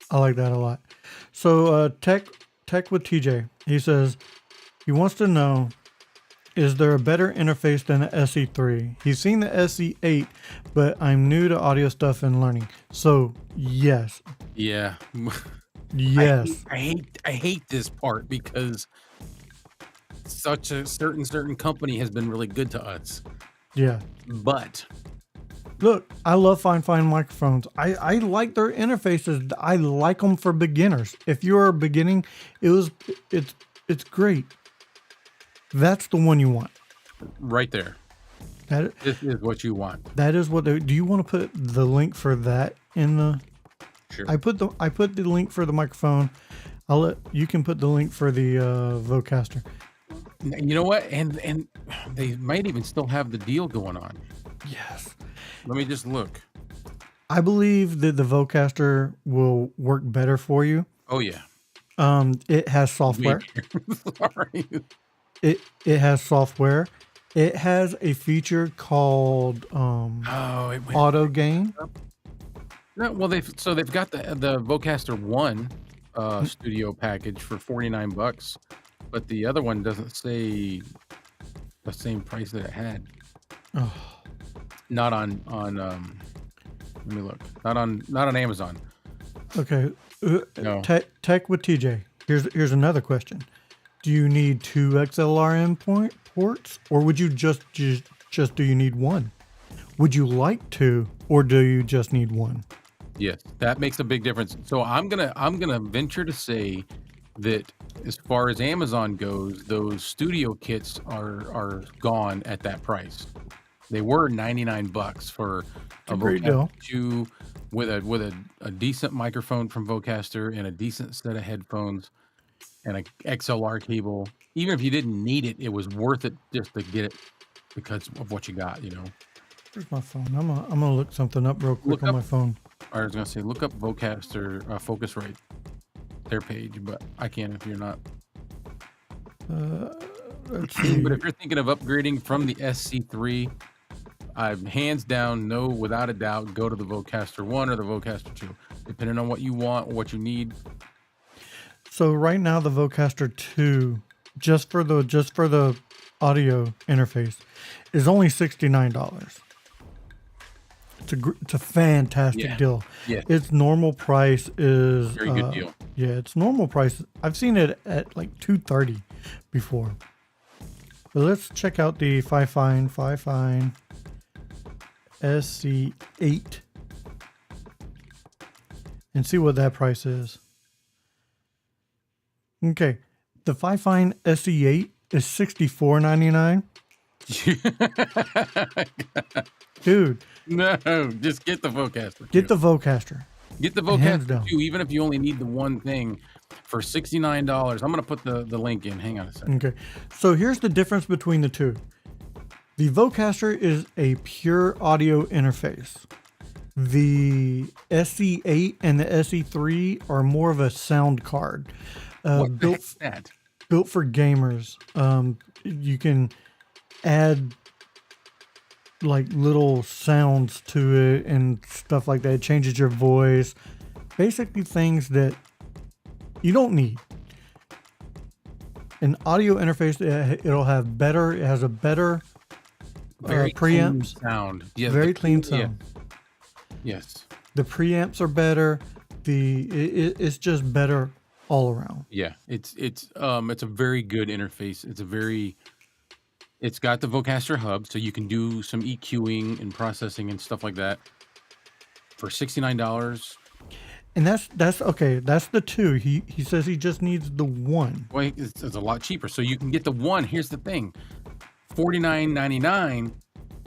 I like that a lot. So Tech with TJ, he says he wants to know, is there a better interface than the SE3? He's seen the SE8, but I'm new to audio stuff and learning. So yes. Yeah. Yes. I hate this part because such a certain company has been really good to us. Yeah. But Look, I love Fine microphones. I like their interfaces. I like them for beginners. If you're beginning, it's great. That's the one you want. right there, That this is what you want. that is what do you want to put the link for that in the Sure. I put the link for the microphone. You can put the link for the Vocaster. You know what? And they might even still have the deal going on. Yes. Let me just look. I believe that the Vocaster will work better for you. Oh yeah. It has software. Sorry. It has software. It has a feature called Oh, it went auto gain. No, well, they've got the Vocaster One studio package for $49, but the other one doesn't say the same price that it had. Oh, Not on let me look. Not on Amazon. okay. No. Tech with TJ. Here's another question. Do you need 2 XLR ports, or would you just do you need one? Would you like 2, or do you just need one? Yes, that makes a big difference. So I'm gonna venture to say that as far as Amazon goes, those studio kits are gone at that price. They were $99 for a great Vocaster deal. 2 with a decent microphone from Vocaster and a decent set of headphones and a XLR cable. Even if you didn't need it, it was worth it just to get it because of what you got, you know. Where's my phone? I'm gonna look something up real quick Look on up- my phone. I was gonna say look up Vocaster Focusrite, their page, but I can't if you're not. Let's see. But if you're thinking of upgrading from the SC3, hands down, no, without a doubt, go to the Vocaster 1 or the Vocaster 2, depending on what you want or what you need. So right now the Vocaster 2, just for the audio interface, is only $69. It's a fantastic Yeah. deal. Yeah. Its normal price is Very good deal. Yeah, its normal price. I've seen it at like $230 before. But let's check out the Fifine SC8 and see what that price is. Okay, the Fifine SC8 is $64.99. Dude, No, just get the Vocaster. get the Vocaster. Get the hands Vocaster down. 2, even if you only need the one thing, for $69. I'm gonna put the link in. Hang on a second. Okay, so here's the difference between the two. The Vocaster is a pure audio interface. The SC8 and the SC3 are more of a sound card, What the heck's that? built for gamers. You can add like little sounds to it and stuff like that. It changes your voice. Basically things that you don't need. An audio interface, it has a better Very clean preamps. sound. Yeah, Very the- clean yeah. sound. Yes. The preamps are better. It's just better all around. Yeah. It's a very good interface. It's got the Vocaster hub, so you can do some EQing and processing and stuff like that for $69. And that's okay. That's the 2. He says he just needs the 1. Well, it's a lot cheaper. So you can get the 1. Here's the thing. $49.99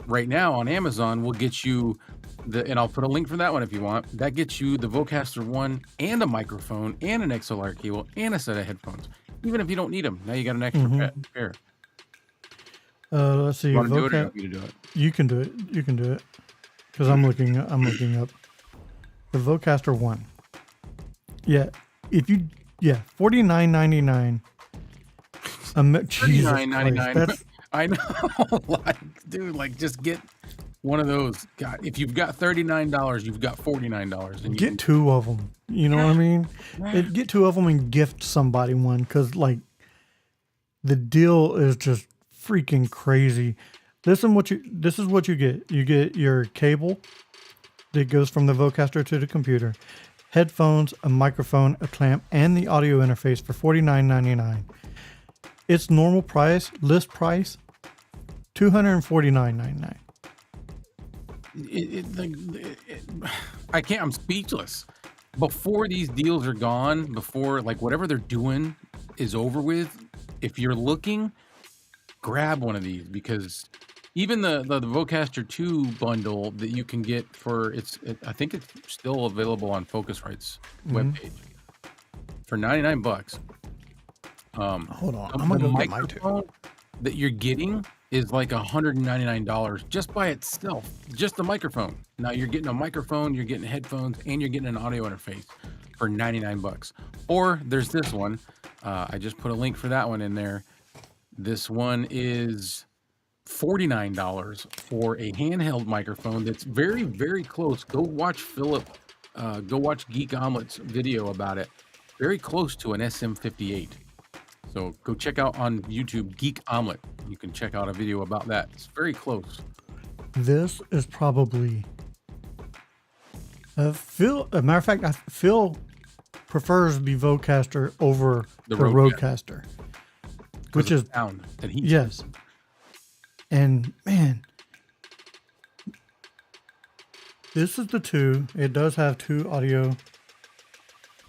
right now on Amazon will get you and I'll put a link for that one if you want. That gets you the Vocaster 1 and a microphone and an XLR cable and a set of headphones. Even if you don't need them, now you got an extra pair. Let's see. You want to do it or you want me to do it? You can do it. You can do it. Because I'm looking up the Vocaster 1. Yeah. $49.99. Jesus Christ, $39.99. that's I know. Dude, just get one of those. God, if you've got $39, you've got $49. And you get 2 of them. You know what I mean? Get 2 of them and gift somebody one, because the deal is just freaking crazy. This is what you get. You get your cable that goes from the Vocaster to the computer, headphones, a microphone, a clamp, and the audio interface for $49.99. Its normal price, list price, $249.99. I can't. I'm speechless. Before these deals are gone, before like whatever they're doing is over with, if you're looking, grab one of these because even the Vocaster 2 bundle that you can get for I think it's still available on Focusrite's webpage for $99. Hold on, The I'm gonna go get mine too. microphone that you're getting is like $199 just by itself, just the microphone. Now you're getting a microphone, you're getting headphones, and you're getting an audio interface for $99. Or there's this one. I just put a link for that one in there. This one is $49 for a handheld microphone that's very, very close. Go watch go watch Geek Omelet's video about it. Very close to an SM58. So go check out on YouTube Geek Omelet. You can check out a video about that. It's very close. This is probably Phil. As a matter of fact, Phil prefers the Vocaster over the Rodecaster, which is sound that he yes. And man, this is the 2. It does have 2 audio,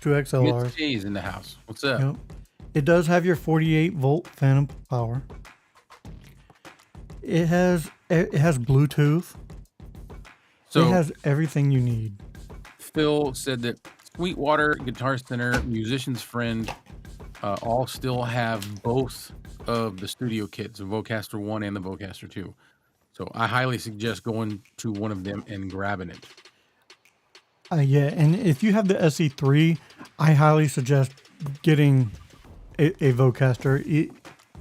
2 XLRs. Miss J's in the house. What's up? Yep. It does have your 48-volt phantom power. It has Bluetooth. So it has everything you need. Phil said that Sweetwater, Guitar Center, Musician's Friend, all still have both of the studio kits, the Vocaster 1 and the Vocaster 2. So I highly suggest going to one of them and grabbing it. Yeah, and if you have the SE3, I highly suggest getting a Vocaster.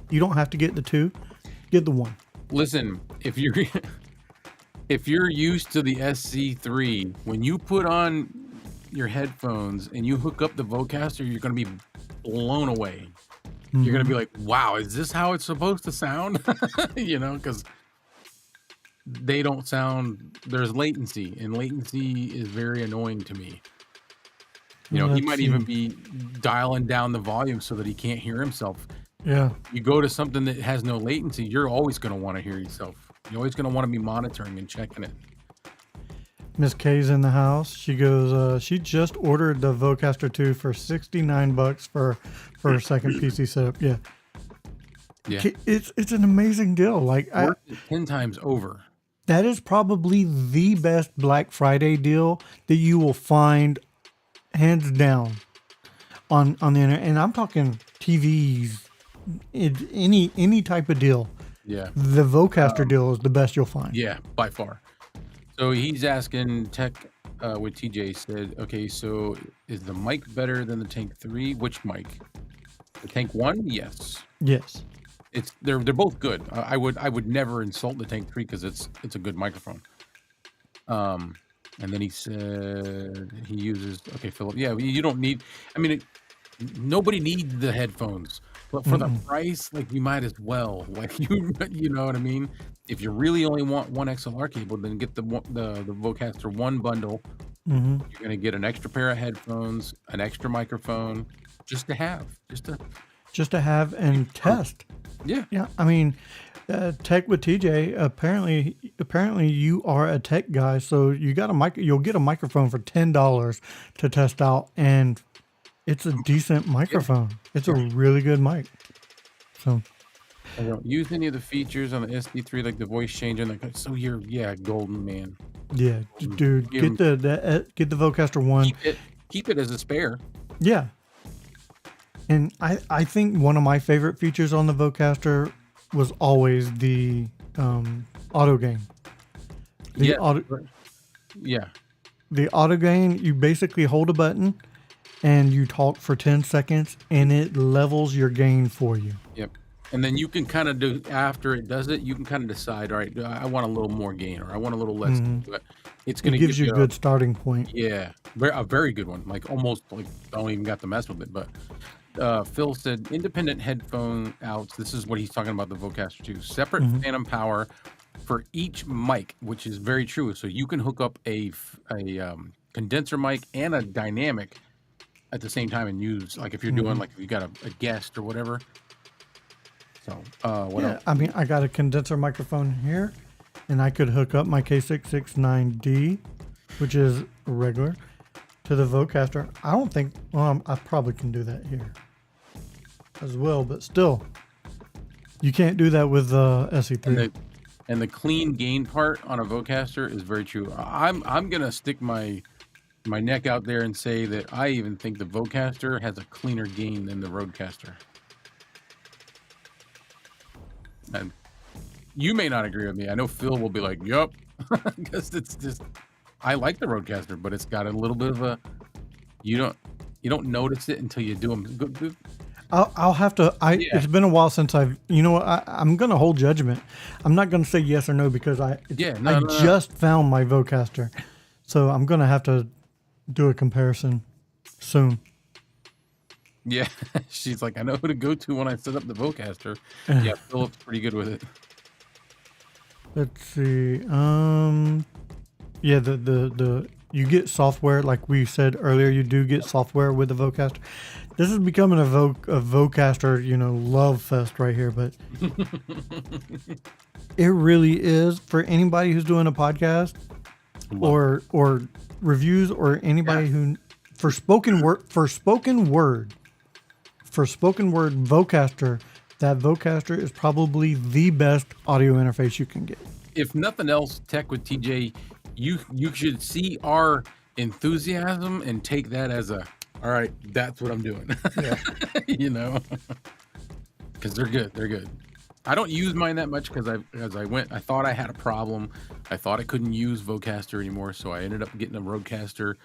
You don't have to get the 2, get the 1. Listen, if you're used to the SC3, when you put on your headphones and you hook up the Vocaster, you're going to be blown away. You're going to be like, wow, is this how it's supposed to sound? Because they don't sound, there's latency, and latency is very annoying to me. He might even be dialing down the volume so that he can't hear himself. Yeah. You go to something that has no latency, you're always going to want to hear yourself. You're always going to want to be monitoring and checking it. Miss K's in the house. She goes, she just ordered the Vocaster 2 for $69 for her second PC setup. Yeah. Yeah. It's an amazing deal. Like Worth it 10 times over. that is probably the best Black Friday deal that you will find, hands down, on the internet. And I'm talking TVs, any type of deal. Yeah. The Vocaster deal is the best you'll find. Yeah, by far. So he's asking Tech with TJ said, okay, so is the mic better than the Tank 3? Which mic? The Tank 1? Yes. Yes. They're both good. I would never insult the Tank 3 because it's a good microphone. And then he said he uses Philip. Yeah, you don't need. I mean, nobody needs the headphones, but for the price, like you might as well. Like you know what I mean. If you really only want one XLR cable, then get the Vocaster 1 bundle. You're gonna get an extra pair of headphones, an extra microphone, just to have and test. Yeah. Yeah. I mean, Tech with TJ. Apparently, you are a tech guy, so you got you'll get a microphone for $10 to test out, and it's a decent microphone. It's a really good mic. So. I don't use any of the features on the SD3, like the voice changing. Like, so you're golden man. Yeah, dude, get the Vocaster 1. Keep it as a spare. Yeah. And I think one of my favorite features on the Vocaster was always the auto gain. The auto gain, you basically hold a button and you talk for 10 seconds and it levels your gain for you. Yep. And then you can kind of do, after it does it, you can kind of decide, all right, I want a little more gain or I want a little less. But it's going to give you a good starting point. Yeah. A very good one. Like almost like I don't even got to mess with it. But Phil said independent headphone outs. This is what he's talking about, the Vocaster 2. Separate phantom power for each mic, which is very true. So you can hook up a condenser mic and a dynamic at the same time and use, like if you're doing, like if you got a guest or whatever. So, what Yeah, else? I mean, I got a condenser microphone here, and I could hook up my K669D, which is regular, to the Vocaster. I don't think, well, I probably can do that here as well, but still, you can't do that with And SE3. the clean gain part on a Vocaster is very true. I'm gonna stick my neck out there and say that I even think the Vocaster has a cleaner gain than the Rodecaster. And you may not agree with me. I know Phil will be like, "Yup," because it's just I like the Rodecaster, but it's got a little bit of a you don't notice it until you do them. I'll have to. Yeah. It's been a while since I've. You know what? I'm gonna hold judgment. I'm not gonna say yes or no because I just found my Vocaster, so I'm gonna have to do a comparison soon. Yeah, she's like, I know who to go to when I set up the Vocaster. Yeah, Philip's pretty good with it. Let's see. Yeah, the you get software like we said earlier. You do get software with the Vocaster. This is becoming a Vocaster, love fest right here. But it really is for anybody who's doing a podcast or reviews or anybody who for spoken word Vocaster. That Vocaster is probably the best audio interface you can get. If nothing else, Tech with TJ, you should see our enthusiasm and take that as all right, that's what I'm doing. Yeah. Because they're good. They're good. I don't use mine that much because I thought I had a problem. I thought I couldn't use Vocaster anymore, so I ended up getting a Rodecaster.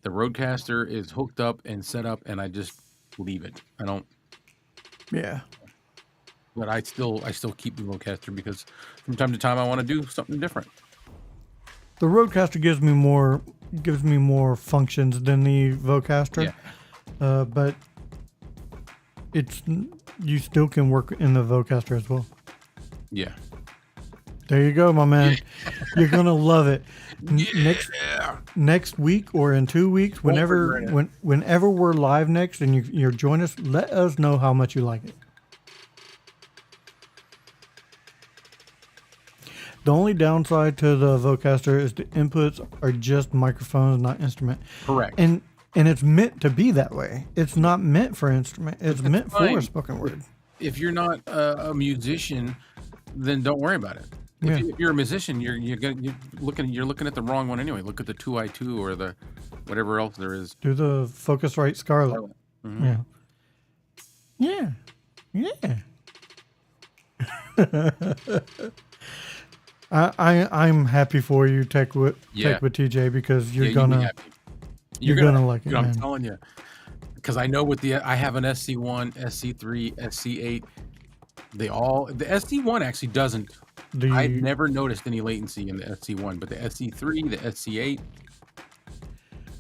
The Rodecaster is hooked up and set up, and I just leave it. I don't. Yeah. But I still keep the Vocaster because from time to time I want to do something different. The Rodecaster gives me more functions than the Vocaster, but you still can work in the Vocaster as well. Yeah. There you go, my man. You're gonna love it. Yeah. Next week or in 2 weeks, whenever we're live next and you're join us, let us know how much you like it. The only downside to the Vocaster is the inputs are just microphones, not instrument. Correct. And it's meant to be that way. It's not meant for instrument. It's meant fine. for spoken word. If you're not a musician, then don't worry about it. If you're a musician, you're looking at the wrong one anyway. Look at the 2i2 or the whatever else there is. Do the Focusrite Scarlett. Mm-hmm. Yeah. I'm happy for you, Tech with TJ, because you're gonna like it. I'm telling you, because I know I have an SC1, SC3, SC8. The SC1 actually doesn't. I've never noticed any latency in the SC1, but the SC3, the SC8,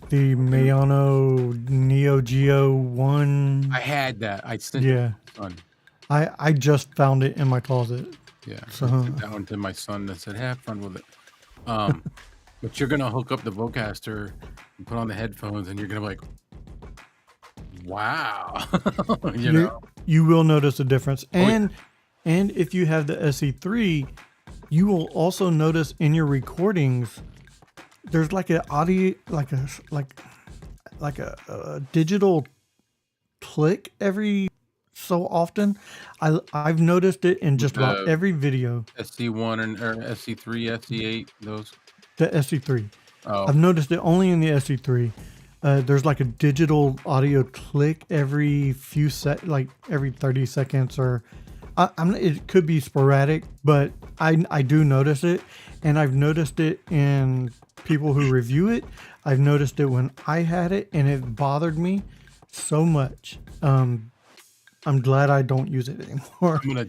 the Mayano Neo Geo 1. I had that. I sent I just found it in my closet. Yeah, so I sent that one to my son that said, "Have fun with it." But you're gonna hook up the Vocaster and put on the headphones, and you're gonna be like, "Wow!" You will notice a difference, and if you have the SE3, you will also notice in your recordings there's like an audio, like a digital click every so often. I've noticed it in just about every video. SC1 or SC3, SC8, those. The SC3. Oh. I've noticed it only in the SC3. There's like a digital audio click every few like every 30 seconds, or it could be sporadic, but I do notice it, and I've noticed it in people who review it. I've noticed it when I had it, and it bothered me so much. I'm glad I don't use it anymore. I'm gonna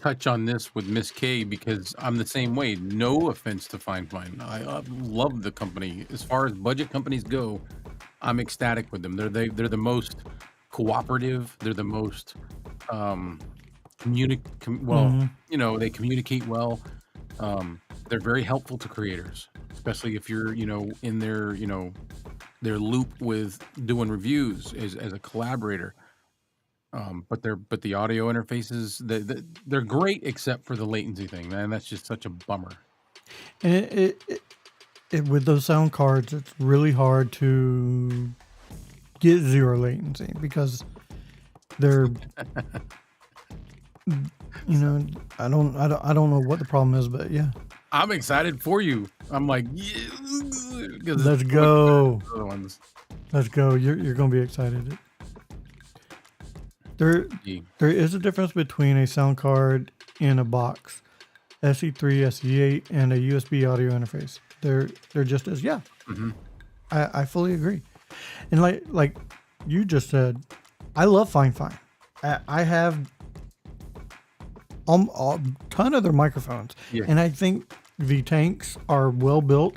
touch on this with Miss K because I'm the same way. No offense to Fine. I love the company. As far as budget companies go, I'm ecstatic with them. They're the most cooperative. They're the most they communicate well. They're very helpful to creators, especially if you're in their loop with doing reviews as a collaborator. But the audio interfaces, they're great except for the latency thing, man. That's just such a bummer. And with those sound cards, it's really hard to get zero latency because they're, I don't know what the problem is, but yeah. I'm excited for you. I'm like, yeah, Let's go. Other ones. Let's go. You're gonna be excited. There is a difference between a sound card in a box, SE3, SE8, and a USB audio interface. They're just as I fully agree. And like you just said, I love Fine. I have a ton of their microphones, and I think the tanks are well built.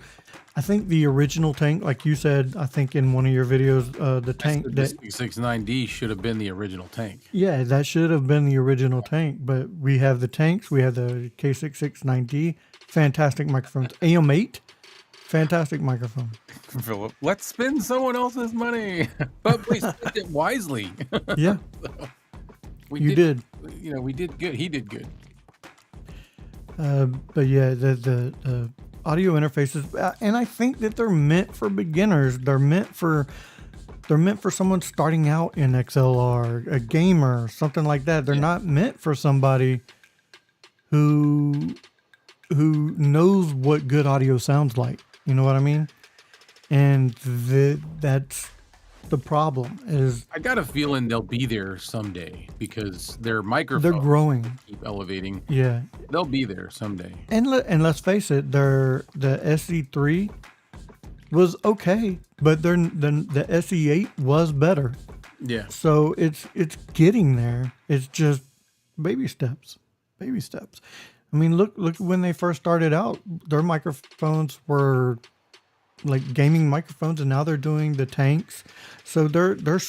I think the original tank, like you said, I think in one of your videos, the tank that 69D should have been the original tank. Yeah, that should have been the original tank. But we have the tanks. We have the K669D, fantastic microphones. AM8, fantastic microphone. Philip, let's spend someone else's money, but we spent it wisely. Yeah, we did. You know, we did good. He did good. But yeah, the audio interfaces, and I think that they're meant for beginners. They're meant for someone starting out in XLR, a gamer, something like that. They're not meant for somebody who knows what good audio sounds like. You know what I mean? And that's the problem. Is I got a feeling they'll be there someday because their microphones they're growing, keep elevating. Yeah, they'll be there someday. And let's face it, the SE3 was okay, but the SE8 was better. Yeah. So it's getting there. It's just baby steps. Baby steps. I mean, look when they first started out, their microphones were like gaming microphones, and now they're doing the tanks. So they're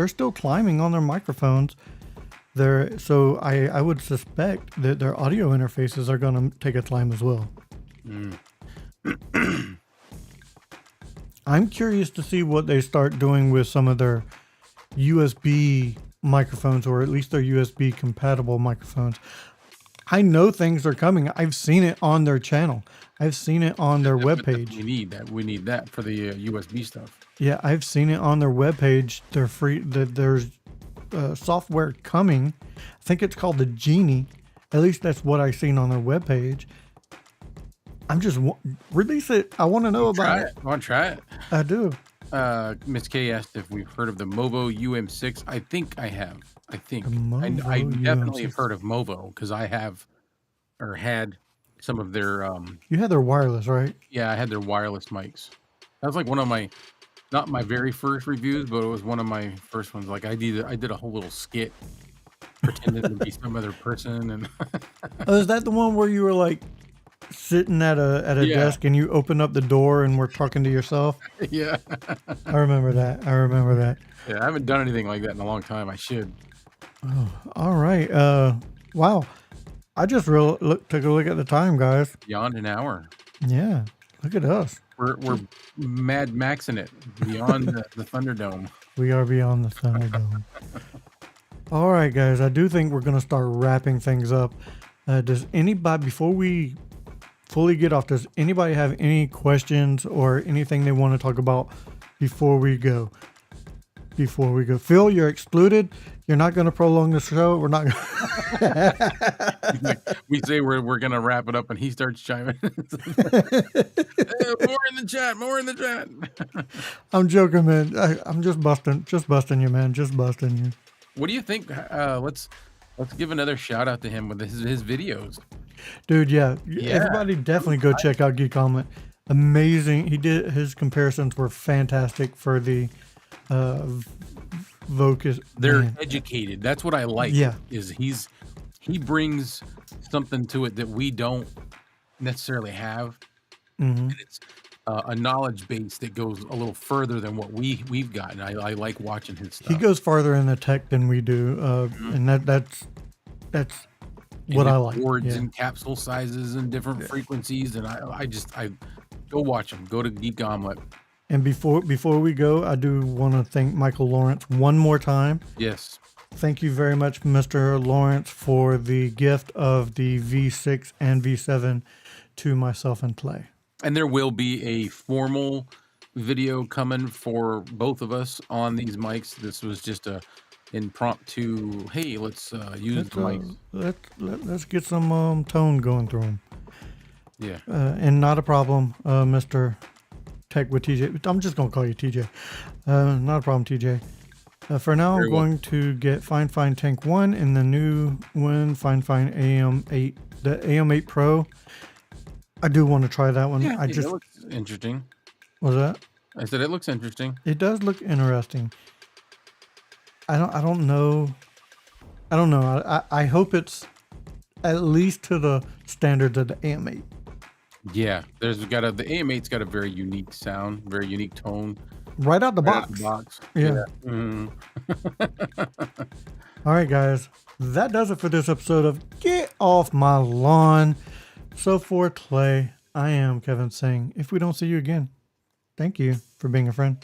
still climbing on their microphones. So I would suspect that their audio interfaces are going to take a climb as well. I'm curious to see what they start doing with some of their USB microphones, or at least their USB compatible microphones. I know things are coming. I've seen it on their channel. I've seen it on their webpage. We need that. We need that for the USB stuff. Yeah, I've seen it on their webpage. They're free. There's software coming. I think it's called the Genie. At least that's what I've seen on their webpage. I'm just release it. I want to know about it. Want to try it? I do. Miss K asked if we've heard of the Movo UM6. I think I have. I definitely have heard of Movo because I have or had some of their. You had their wireless, right? Yeah, I had their wireless mics. That was like one of my, not my very first reviews, but it was one of my first ones. Like I did a whole little skit pretending to be some other person, and Oh, is that the one where you were like sitting at a desk and you open up the door and were talking to yourself? Yeah. I remember that. Yeah, I haven't done anything like that in a long time. I should. Oh, all right. Wow. I just took a look at the time, guys. Beyond an hour. Yeah. Look at us. We're Mad Maxing it beyond the Thunderdome. We are beyond the Thunderdome. All right, guys. I do think we're going to start wrapping things up. Does anybody, before we fully get off, does anybody have any questions or anything they want to talk about before we go? Phil, you're excluded. You're not going to prolong the show. We're not. We say we're going to wrap it up, and he starts chiming. More in the chat. I'm joking, man. I'm just busting you, man. Just busting you. What do you think? Let's give another shout out to him with his videos. Dude, yeah. Everybody definitely go check out Geek Omelet. Amazing. His comparisons were fantastic for the Vocus. They're educated. That's what I like. Yeah. Is he brings something to it that we don't necessarily have. Mm-hmm. And it's a knowledge base that goes a little further than what we've gotten. I like watching his stuff. He goes farther in the tech than we do, and that's what I like. Boards and capsule sizes and different frequencies, and I go watch him. Go to Geek Omelet. And before we go, I do want to thank Michael Lawrence one more time. Yes. Thank you very much, Mr. Lawrence, for the gift of the V6 and V7 to myself and Clay. And there will be a formal video coming for both of us on these mics. This was just a impromptu, hey, let's use the mics. Let's get some tone going through them. Yeah. And not a problem, Mr. Tech with TJ. I'm just going to call you TJ. Not a problem, TJ. For now, Very I'm well. going to get Fine Tank 1 and the new one, Fine AM8, the AM8 Pro. I do want to try that one. Yeah, it looks interesting. Was that? I said it looks interesting. It does look interesting. I don't know. I don't know. I hope it's at least to the standards of the AM8. Yeah, the AM8's got a very unique sound, very unique tone. Right out the Right out box. the box. Yeah. Mhm. All right, guys. That does it for this episode of Get Off My Lawn. So for Clay, I am Kevin saying, if we don't see you again, thank you for being a friend.